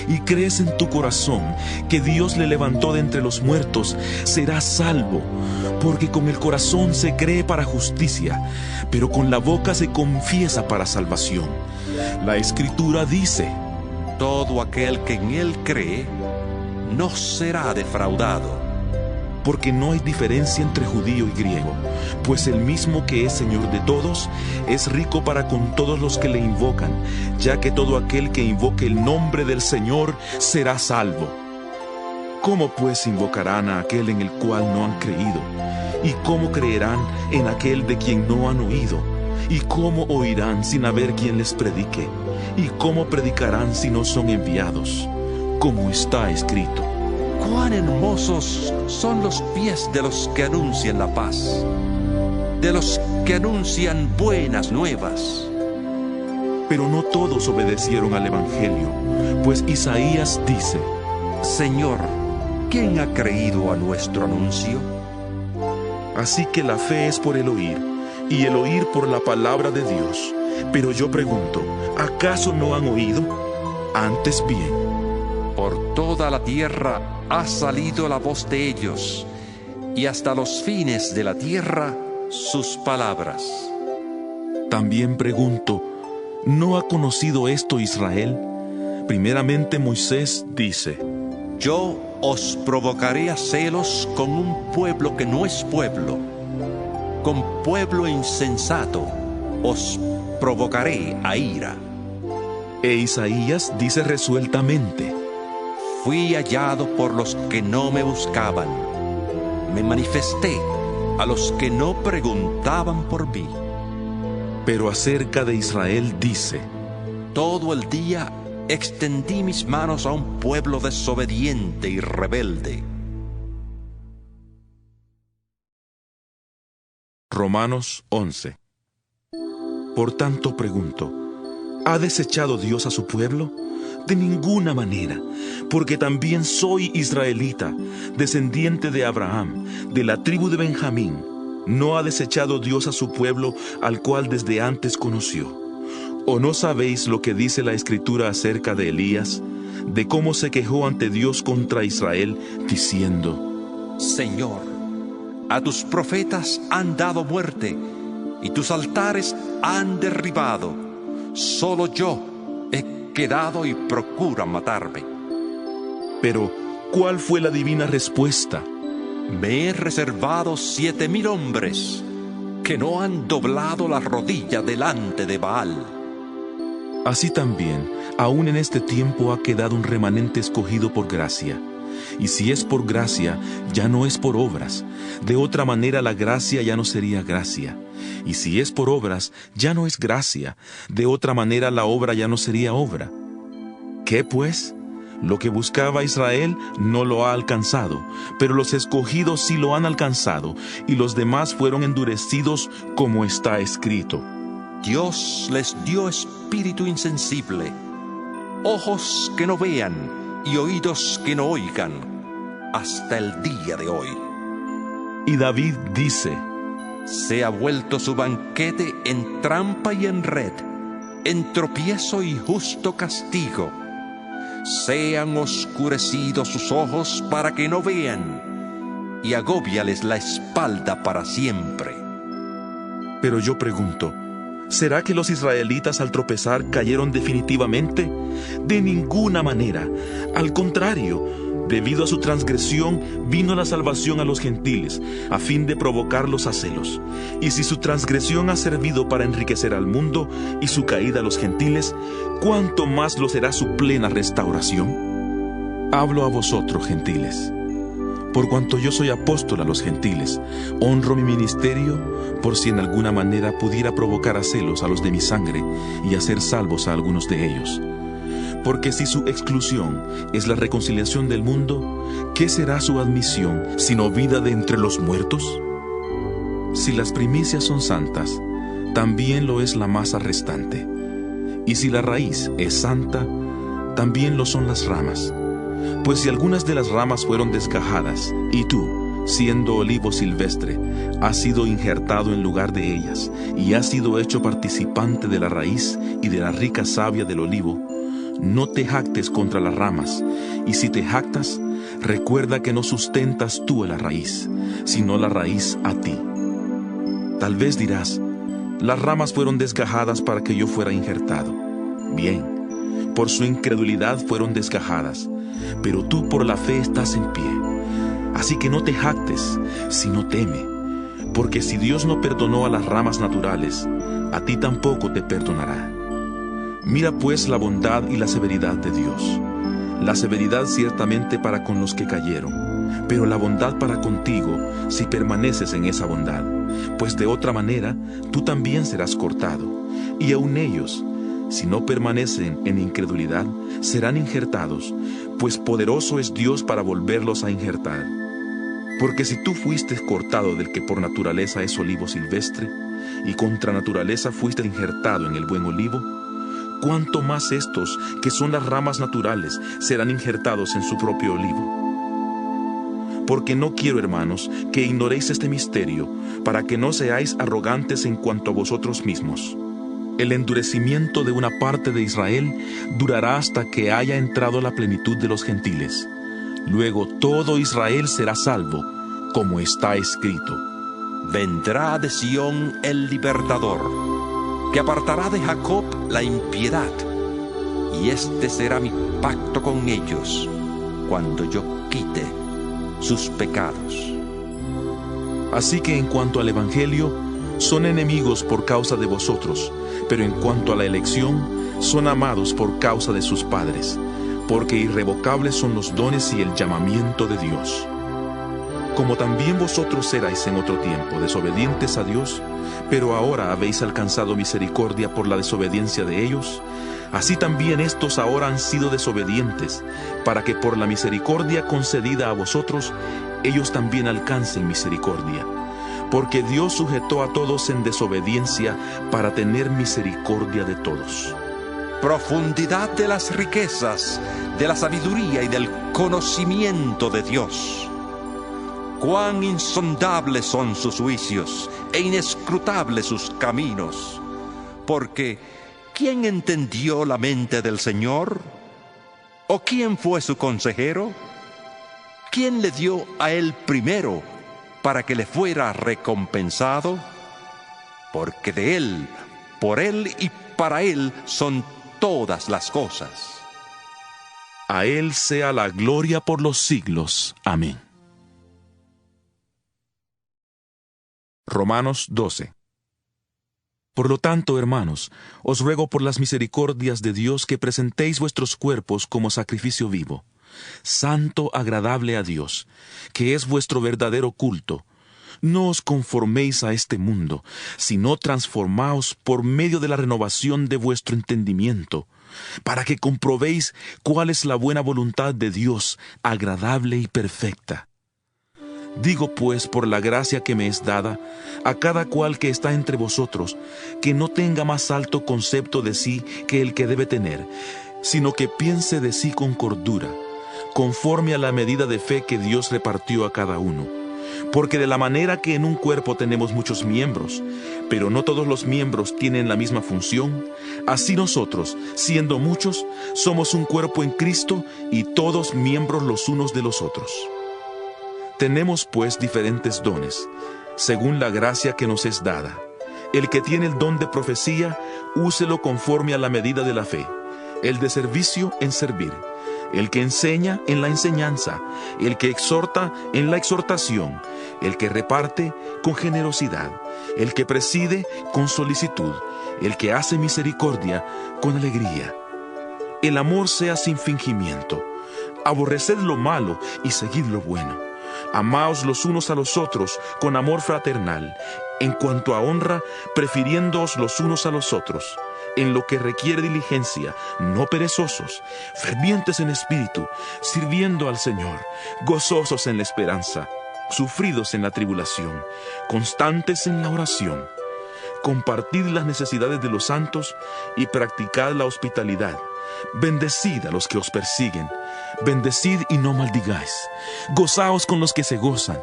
y crees en tu corazón que Dios le levantó de entre los muertos, serás salvo, porque con el corazón se cree para justicia, pero con la boca se confiesa para salvación. La Escritura dice: Todo aquel que en él cree no será defraudado. Porque no hay diferencia entre judío y griego, pues el mismo que es Señor de todos, es rico para con todos los que le invocan, ya que todo aquel que invoque el nombre del Señor será salvo. ¿Cómo pues invocarán a aquel en el cual no han creído? ¿Y cómo creerán en aquel de quien no han oído? ¿Y cómo oirán sin haber quien les predique? ¿Y cómo predicarán si no son enviados? Como está escrito: Cuán hermosos son los pies de los que anuncian la paz, de los que anuncian buenas nuevas. Pero no todos obedecieron al Evangelio, pues Isaías dice: Señor, ¿quién ha creído a nuestro anuncio? Así que la fe es por el oír, y el oír por la palabra de Dios. Pero yo pregunto, ¿acaso no han oído? Antes bien, por toda la tierra ha salido la voz de ellos, y hasta los fines de la tierra sus palabras. también pregunto, ¿no ha conocido esto Israel? Primeramente Moisés dice: Yo os provocaré a celos con un pueblo que no es pueblo, con pueblo insensato os provocaré a ira. E Isaías dice resueltamente: Fui hallado por los que no me buscaban, me manifesté a los que no preguntaban por mí. Pero acerca de Israel dice: Todo el día extendí mis manos a un pueblo desobediente y rebelde. Romanos 11. Por tanto pregunto, ¿ha desechado Dios a su pueblo? De ninguna manera, porque también soy israelita, descendiente de Abraham, de la tribu de Benjamín. ¿No ha desechado Dios a su pueblo, al cual desde antes conoció? ¿O no sabéis lo que dice la Escritura acerca de Elías, de cómo se quejó ante Dios contra Israel, diciendo: Señor, a tus profetas han dado muerte, y tus altares han derribado. Solo yo he quedado y procuran matarme. Pero, ¿cuál fue la divina respuesta? Me he reservado 7,000 hombres que no han doblado la rodilla delante de Baal. Así también, aún en este tiempo ha quedado un remanente escogido por gracia. Y si es por gracia, ya no es por obras. De otra manera la gracia ya no sería gracia. Y si es por obras, ya no es gracia. De otra manera la obra ya no sería obra. ¿Qué pues? Lo que buscaba Israel no lo ha alcanzado, pero los escogidos sí lo han alcanzado, y los demás fueron endurecidos, como está escrito. Dios les dio espíritu insensible, ojos que no vean y oídos que no oigan, hasta el día de hoy. Y David dice: Se ha vuelto su banquete en trampa y en red, en tropiezo y justo castigo. Sean oscurecidos sus ojos para que no vean, y agóbiales la espalda para siempre. Pero yo pregunto, ¿será que los israelitas al tropezar cayeron definitivamente? De ninguna manera. Al contrario, debido a su transgresión vino la salvación a los gentiles, a fin de provocarlos a celos. Y si su transgresión ha servido para enriquecer al mundo y su caída a los gentiles, ¿cuánto más lo será su plena restauración? Hablo a vosotros, gentiles. Por cuanto yo soy apóstol a los gentiles, honro mi ministerio, por si en alguna manera pudiera provocar a celos a los de mi sangre y hacer salvos a algunos de ellos. Porque si su exclusión es la reconciliación del mundo, ¿qué será su admisión sino vida de entre los muertos? Si las primicias son santas, también lo es la masa restante. Y si la raíz es santa, también lo son las ramas. Pues si algunas de las ramas fueron desgajadas, y tú, siendo olivo silvestre, has sido injertado en lugar de ellas, y has sido hecho participante de la raíz y de la rica savia del olivo, no te jactes contra las ramas, y si te jactas, recuerda que no sustentas tú a la raíz, sino la raíz a ti. Tal vez dirás: las ramas fueron desgajadas para que yo fuera injertado. Bien, por su incredulidad fueron desgajadas, pero tú por la fe estás en pie. Así que no te jactes, sino teme, porque si Dios no perdonó a las ramas naturales, a ti tampoco te perdonará. Mira pues la bondad y la severidad de Dios. La severidad ciertamente para con los que cayeron, pero la bondad para contigo si permaneces en esa bondad, pues de otra manera tú también serás cortado. Y aun ellos, si no permanecen en incredulidad, serán injertados, pues poderoso es Dios para volverlos a injertar. Porque si tú fuiste cortado del que por naturaleza es olivo silvestre, y contra naturaleza fuiste injertado en el buen olivo, ¿cuánto más estos, que son las ramas naturales, serán injertados en su propio olivo? Porque no quiero, hermanos, que ignoréis este misterio, para que no seáis arrogantes en cuanto a vosotros mismos. El endurecimiento de una parte de Israel durará hasta que haya entrado la plenitud de los gentiles. Luego todo Israel será salvo, como está escrito. Vendrá de Sión el libertador, que apartará de Jacob la impiedad, y este será mi pacto con ellos, cuando yo quite sus pecados. Así que en cuanto al Evangelio, son enemigos por causa de vosotros, pero en cuanto a la elección, son amados por causa de sus padres, porque irrevocables son los dones y el llamamiento de Dios. Como también vosotros erais en otro tiempo desobedientes a Dios, pero ahora habéis alcanzado misericordia por la desobediencia de ellos, así también estos ahora han sido desobedientes, para que por la misericordia concedida a vosotros, ellos también alcancen misericordia. Porque Dios sujetó a todos en desobediencia para tener misericordia de todos. Profundidad de las riquezas, de la sabiduría y del conocimiento de Dios. Cuán insondables son sus juicios e inescrutables sus caminos. Porque, ¿quién entendió la mente del Señor? ¿O quién fue su consejero? ¿Quién le dio a él primero para que le fuera recompensado? Porque de él, por él y para él son todas las cosas. A él sea la gloria por los siglos. Amén. Romanos 12. Por lo tanto, hermanos, os ruego por las misericordias de Dios que presentéis vuestros cuerpos como sacrificio vivo, santo, agradable a Dios, que es vuestro verdadero culto. No os conforméis a este mundo, sino transformaos por medio de la renovación de vuestro entendimiento, para que comprobéis cuál es la buena voluntad de Dios, agradable y perfecta. Digo pues, por la gracia que me es dada, a cada cual que está entre vosotros, que no tenga más alto concepto de sí que el que debe tener, sino que piense de sí con cordura, conforme a la medida de fe que Dios repartió a cada uno. Porque de la manera que en un cuerpo tenemos muchos miembros, pero no todos los miembros tienen la misma función, así nosotros, siendo muchos, somos un cuerpo en Cristo y todos miembros los unos de los otros. Tenemos pues diferentes dones, según la gracia que nos es dada. El que tiene el don de profecía, úselo conforme a la medida de la fe. El de servicio, en servir. El que enseña, en la enseñanza. El que exhorta, en la exhortación. El que reparte, con generosidad. El que preside, con solicitud. El que hace misericordia, con alegría. El amor sea sin fingimiento. Aborreced lo malo y seguid lo bueno. Amaos los unos a los otros con amor fraternal, en cuanto a honra, prefiriéndoos los unos a los otros, en lo que requiere diligencia, no perezosos, fervientes en espíritu, sirviendo al Señor, gozosos en la esperanza, sufridos en la tribulación, constantes en la oración. Compartid las necesidades de los santos y practicad la hospitalidad. Bendecid a los que os persiguen, bendecid y no maldigáis. Gozaos con los que se gozan,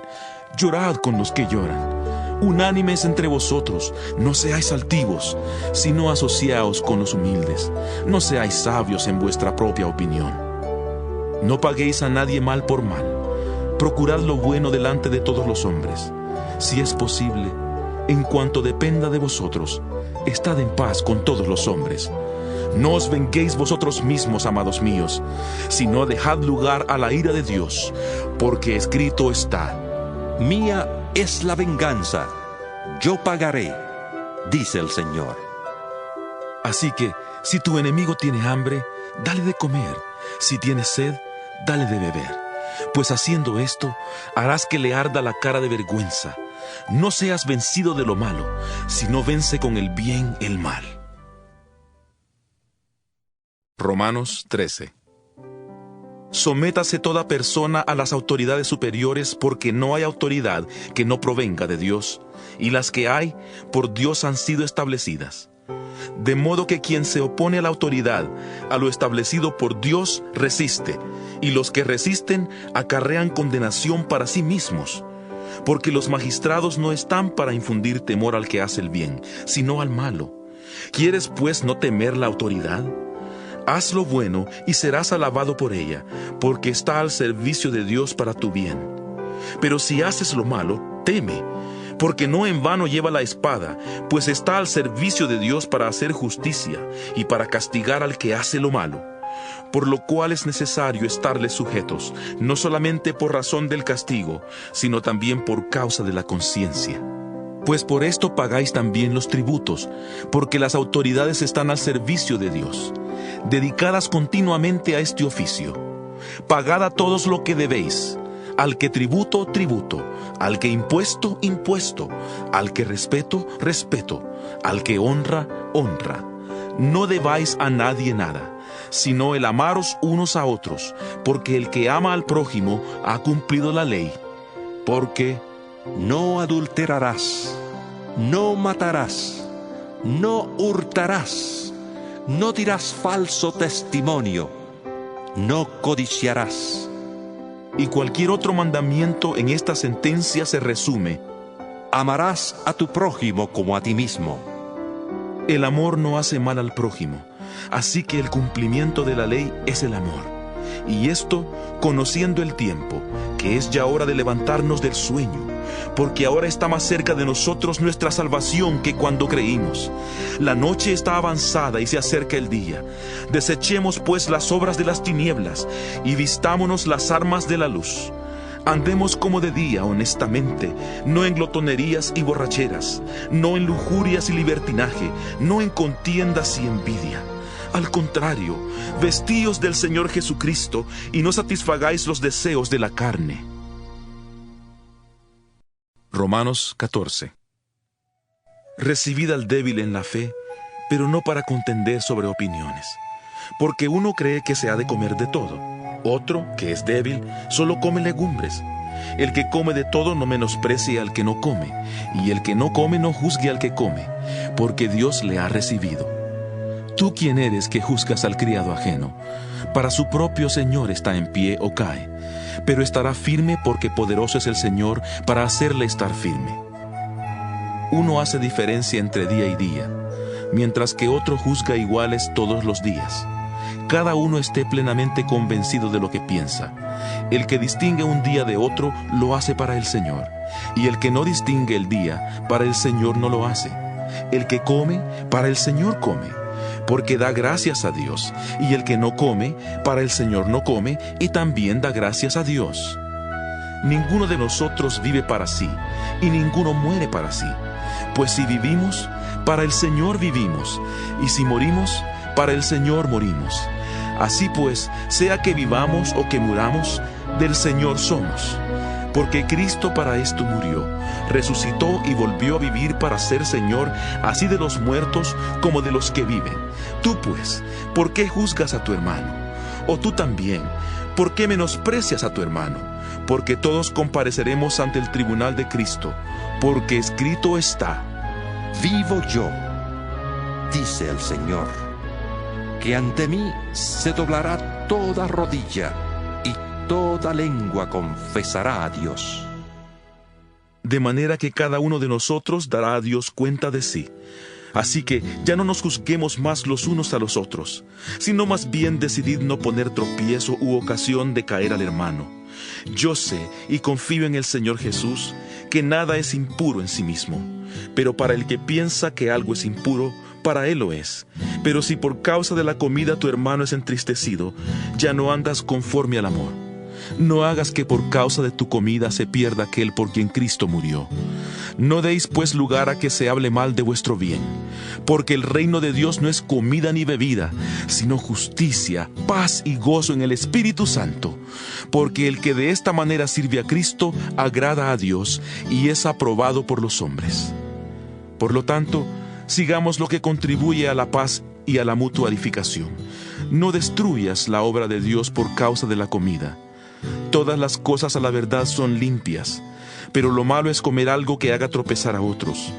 llorad con los que lloran. Unánimes entre vosotros, no seáis altivos, sino asociaos con los humildes. No seáis sabios en vuestra propia opinión. No paguéis a nadie mal por mal. Procurad lo bueno delante de todos los hombres. Si es posible, en cuanto dependa de vosotros, estad en paz con todos los hombres. No os venguéis vosotros mismos, amados míos, sino dejad lugar a la ira de Dios, porque escrito está: Mía es la venganza, yo pagaré, dice el Señor. Así que, si tu enemigo tiene hambre, dale de comer. Si tiene sed, dale de beber. Pues haciendo esto, harás que le arda la cara de vergüenza. No seas vencido de lo malo, sino vence con el bien el mal. Romanos 13. Sométase toda persona a las autoridades superiores, porque no hay autoridad que no provenga de Dios, y las que hay, por Dios han sido establecidas. De modo que quien se opone a la autoridad, a lo establecido por Dios, resiste, y los que resisten acarrean condenación para sí mismos, porque los magistrados no están para infundir temor al que hace el bien, sino al malo. ¿Quieres pues no temer la autoridad? Haz lo bueno y serás alabado por ella, porque está al servicio de Dios para tu bien. Pero si haces lo malo, teme, porque no en vano lleva la espada, pues está al servicio de Dios para hacer justicia y para castigar al que hace lo malo. Por lo cual es necesario estarles sujetos, no solamente por razón del castigo, sino también por causa de la conciencia. Pues por esto pagáis también los tributos, porque las autoridades están al servicio de Dios, dedicadas continuamente a este oficio. Pagad a todos lo que debéis, al que tributo, tributo, al que impuesto, impuesto, al que respeto, respeto, al que honra, honra. No debáis a nadie nada, sino el amaros unos a otros, porque el que ama al prójimo ha cumplido la ley. Porque no adulterarás, no matarás, no hurtarás, no dirás falso testimonio, no codiciarás. Y cualquier otro mandamiento en esta sentencia se resume: amarás a tu prójimo como a ti mismo. El amor no hace mal al prójimo, así que el cumplimiento de la ley es el amor. Y esto, conociendo el tiempo, que es ya hora de levantarnos del sueño, porque ahora está más cerca de nosotros nuestra salvación que cuando creímos. La noche está avanzada y se acerca el día. Desechemos pues las obras de las tinieblas y vistámonos las armas de la luz. Andemos como de día honestamente, no en glotonerías y borracheras, no en lujurias y libertinaje, no en contiendas y envidia. Al contrario, vestíos del Señor Jesucristo y no satisfagáis los deseos de la carne. Romanos 14. Recibid al débil en la fe, pero no para contender sobre opiniones. Porque uno cree que se ha de comer de todo, otro, que es débil, solo come legumbres. El que come de todo no menosprecie al que no come, y el que no come no juzgue al que come, porque Dios le ha recibido. ¿Tú quién eres que juzgas al criado ajeno? Para su propio Señor está en pie o cae, pero estará firme porque poderoso es el Señor para hacerle estar firme. Uno hace diferencia entre día y día, mientras que otro juzga iguales todos los días. Cada uno esté plenamente convencido de lo que piensa. El que distingue un día de otro lo hace para el Señor, y el que no distingue el día, para el Señor no lo hace. El que come, para el Señor come, porque da gracias a Dios, y el que no come, para el Señor no come, y también da gracias a Dios. Ninguno de nosotros vive para sí, y ninguno muere para sí. Pues si vivimos, para el Señor vivimos, y si morimos, para el Señor morimos. Así pues, sea que vivamos o que muramos, del Señor somos. Porque Cristo para esto murió, resucitó y volvió a vivir para ser Señor, así de los muertos como de los que viven. Tú pues, ¿por qué juzgas a tu hermano? O tú también, ¿por qué menosprecias a tu hermano? Porque todos compareceremos ante el tribunal de Cristo, porque escrito está: vivo yo, dice el Señor, que ante mí se doblará toda rodilla y toda lengua confesará a Dios. De manera que cada uno de nosotros dará a Dios cuenta de sí. Así que ya no nos juzguemos más los unos a los otros, sino más bien decidid no poner tropiezo u ocasión de caer al hermano. Yo sé y confío en el Señor Jesús que nada es impuro en sí mismo, pero para el que piensa que algo es impuro, para él lo es. Pero si por causa de la comida tu hermano es entristecido, ya no andas conforme al amor. No hagas que por causa de tu comida se pierda aquel por quien Cristo murió. No deis pues lugar a que se hable mal de vuestro bien, porque el reino de Dios no es comida ni bebida, sino justicia, paz y gozo en el Espíritu Santo. Porque el que de esta manera sirve a Cristo agrada a Dios y es aprobado por los hombres. Por lo tanto, sigamos lo que contribuye a la paz y a la mutua edificación. No destruyas la obra de Dios por causa de la comida. Todas las cosas a la verdad son limpias, pero lo malo es comer algo que haga tropezar a otros.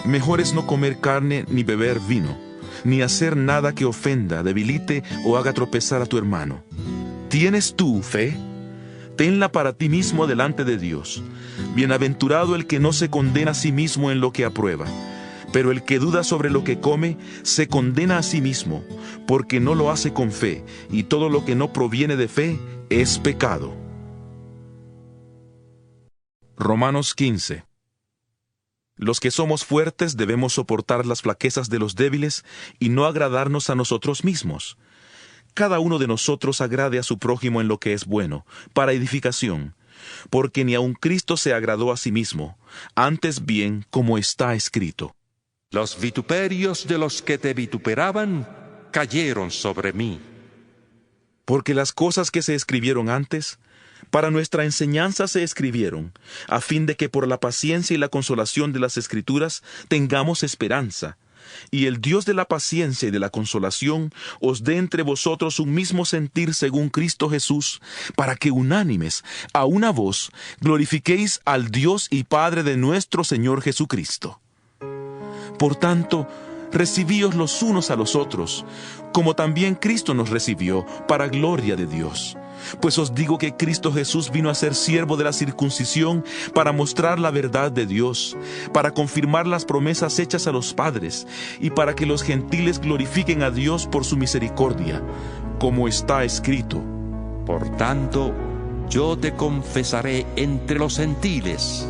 Mejor es no comer carne ni beber vino, ni hacer nada que ofenda, debilite o haga tropezar a tu hermano. ¿Tienes tú fe? Tenla para ti mismo delante de Dios. Bienaventurado el que no se condena a sí mismo en lo que aprueba, pero el que duda sobre lo que come, se condena a sí mismo, porque no lo hace con fe, y todo lo que no proviene de fe es pecado. Romanos 15. Los que somos fuertes debemos soportar las flaquezas de los débiles y no agradarnos a nosotros mismos. Cada uno de nosotros agrade a su prójimo en lo que es bueno, para edificación, porque ni aun Cristo se agradó a sí mismo, antes bien, como está escrito: Los vituperios de los que te vituperaban cayeron sobre mí. Porque las cosas que se escribieron antes, para nuestra enseñanza se escribieron, a fin de que por la paciencia y la consolación de las Escrituras tengamos esperanza. Y el Dios de la paciencia y de la consolación os dé entre vosotros un mismo sentir según Cristo Jesús, para que unánimes, a una voz, glorifiquéis al Dios y Padre de nuestro Señor Jesucristo. Por tanto, recibíos los unos a los otros, como también Cristo nos recibió, para gloria de Dios. Pues os digo que Cristo Jesús vino a ser siervo de la circuncisión para mostrar la verdad de Dios, para confirmar las promesas hechas a los padres, y para que los gentiles glorifiquen a Dios por su misericordia, como está escrito: Por tanto, yo te confesaré entre los gentiles,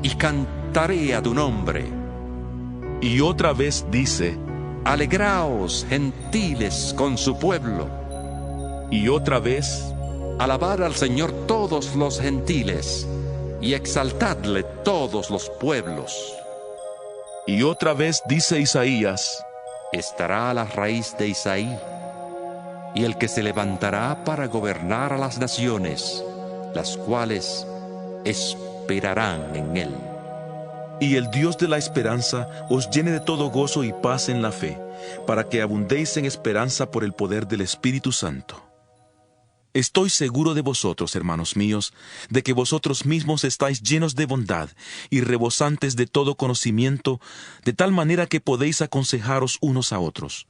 y cantaré a tu nombre. Y otra vez dice: Alegraos, gentiles, con su pueblo. Y otra vez: Alabad al Señor todos los gentiles, y exaltadle todos los pueblos. Y otra vez dice Isaías: Estará la raíz de Isaí, y el que se levantará para gobernar a las naciones, las cuales esperarán en él. Y el Dios de la esperanza os llene de todo gozo y paz en la fe, para que abundéis en esperanza por el poder del Espíritu Santo. Estoy seguro de vosotros, hermanos míos, de que vosotros mismos estáis llenos de bondad y rebosantes de todo conocimiento, de tal manera que podéis aconsejaros unos a otros.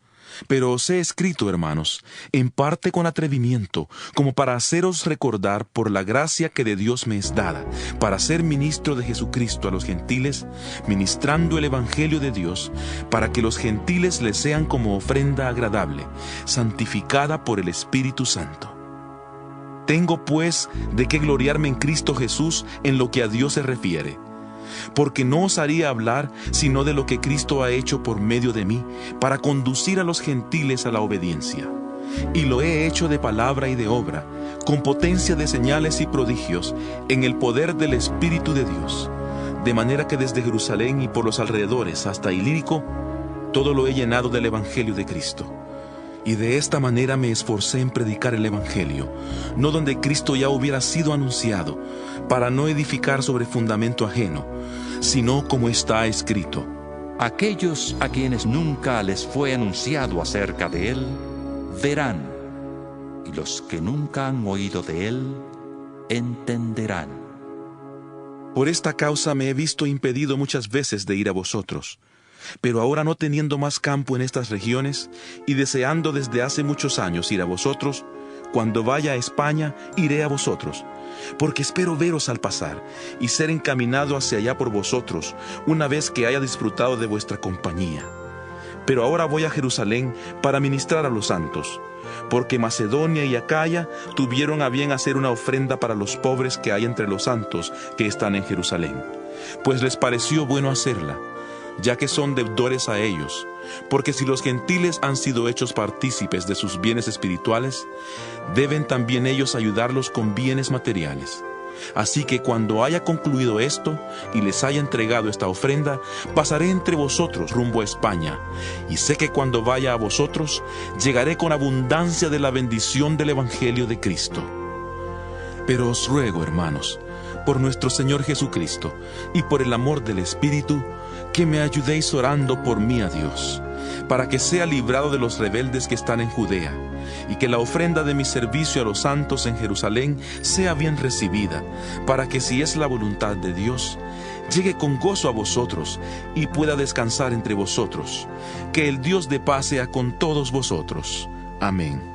Pero os he escrito, hermanos, en parte con atrevimiento, como para haceros recordar por la gracia que de Dios me es dada, para ser ministro de Jesucristo a los gentiles, ministrando el Evangelio de Dios, para que los gentiles les sean como ofrenda agradable, santificada por el Espíritu Santo. Tengo, pues, de qué gloriarme en Cristo Jesús en lo que a Dios se refiere, porque no osaría hablar sino de lo que Cristo ha hecho por medio de mí, para conducir a los gentiles a la obediencia. Y lo he hecho de palabra y de obra, con potencia de señales y prodigios, en el poder del Espíritu de Dios, de manera que desde Jerusalén y por los alrededores hasta Ilírico, todo lo he llenado del Evangelio de Cristo. Y de esta manera me esforcé en predicar el Evangelio, no donde Cristo ya hubiera sido anunciado, para no edificar sobre fundamento ajeno, sino como está escrito: Aquellos a quienes nunca les fue anunciado acerca de él, verán, y los que nunca han oído de él, entenderán. Por esta causa me he visto impedido muchas veces de ir a vosotros. Pero ahora, no teniendo más campo en estas regiones, y deseando desde hace muchos años ir a vosotros, cuando vaya a España iré a vosotros, porque espero veros al pasar, y ser encaminado hacia allá por vosotros, una vez que haya disfrutado de vuestra compañía. Pero ahora voy a Jerusalén para ministrar a los santos, porque Macedonia y Acaya tuvieron a bien hacer una ofrenda para los pobres que hay entre los santos que están en Jerusalén, pues les pareció bueno hacerla, ya que son deudores a ellos, porque si los gentiles han sido hechos partícipes de sus bienes espirituales, deben también ellos ayudarlos con bienes materiales. Así que cuando haya concluido esto y les haya entregado esta ofrenda, pasaré entre vosotros rumbo a España, y sé que cuando vaya a vosotros, llegaré con abundancia de la bendición del Evangelio de Cristo. Pero os ruego, hermanos, por nuestro Señor Jesucristo y por el amor del Espíritu, que me ayudéis orando por mí a Dios, para que sea librado de los rebeldes que están en Judea, y que la ofrenda de mi servicio a los santos en Jerusalén sea bien recibida, para que, si es la voluntad de Dios, llegue con gozo a vosotros y pueda descansar entre vosotros. Que el Dios de paz sea con todos vosotros. Amén.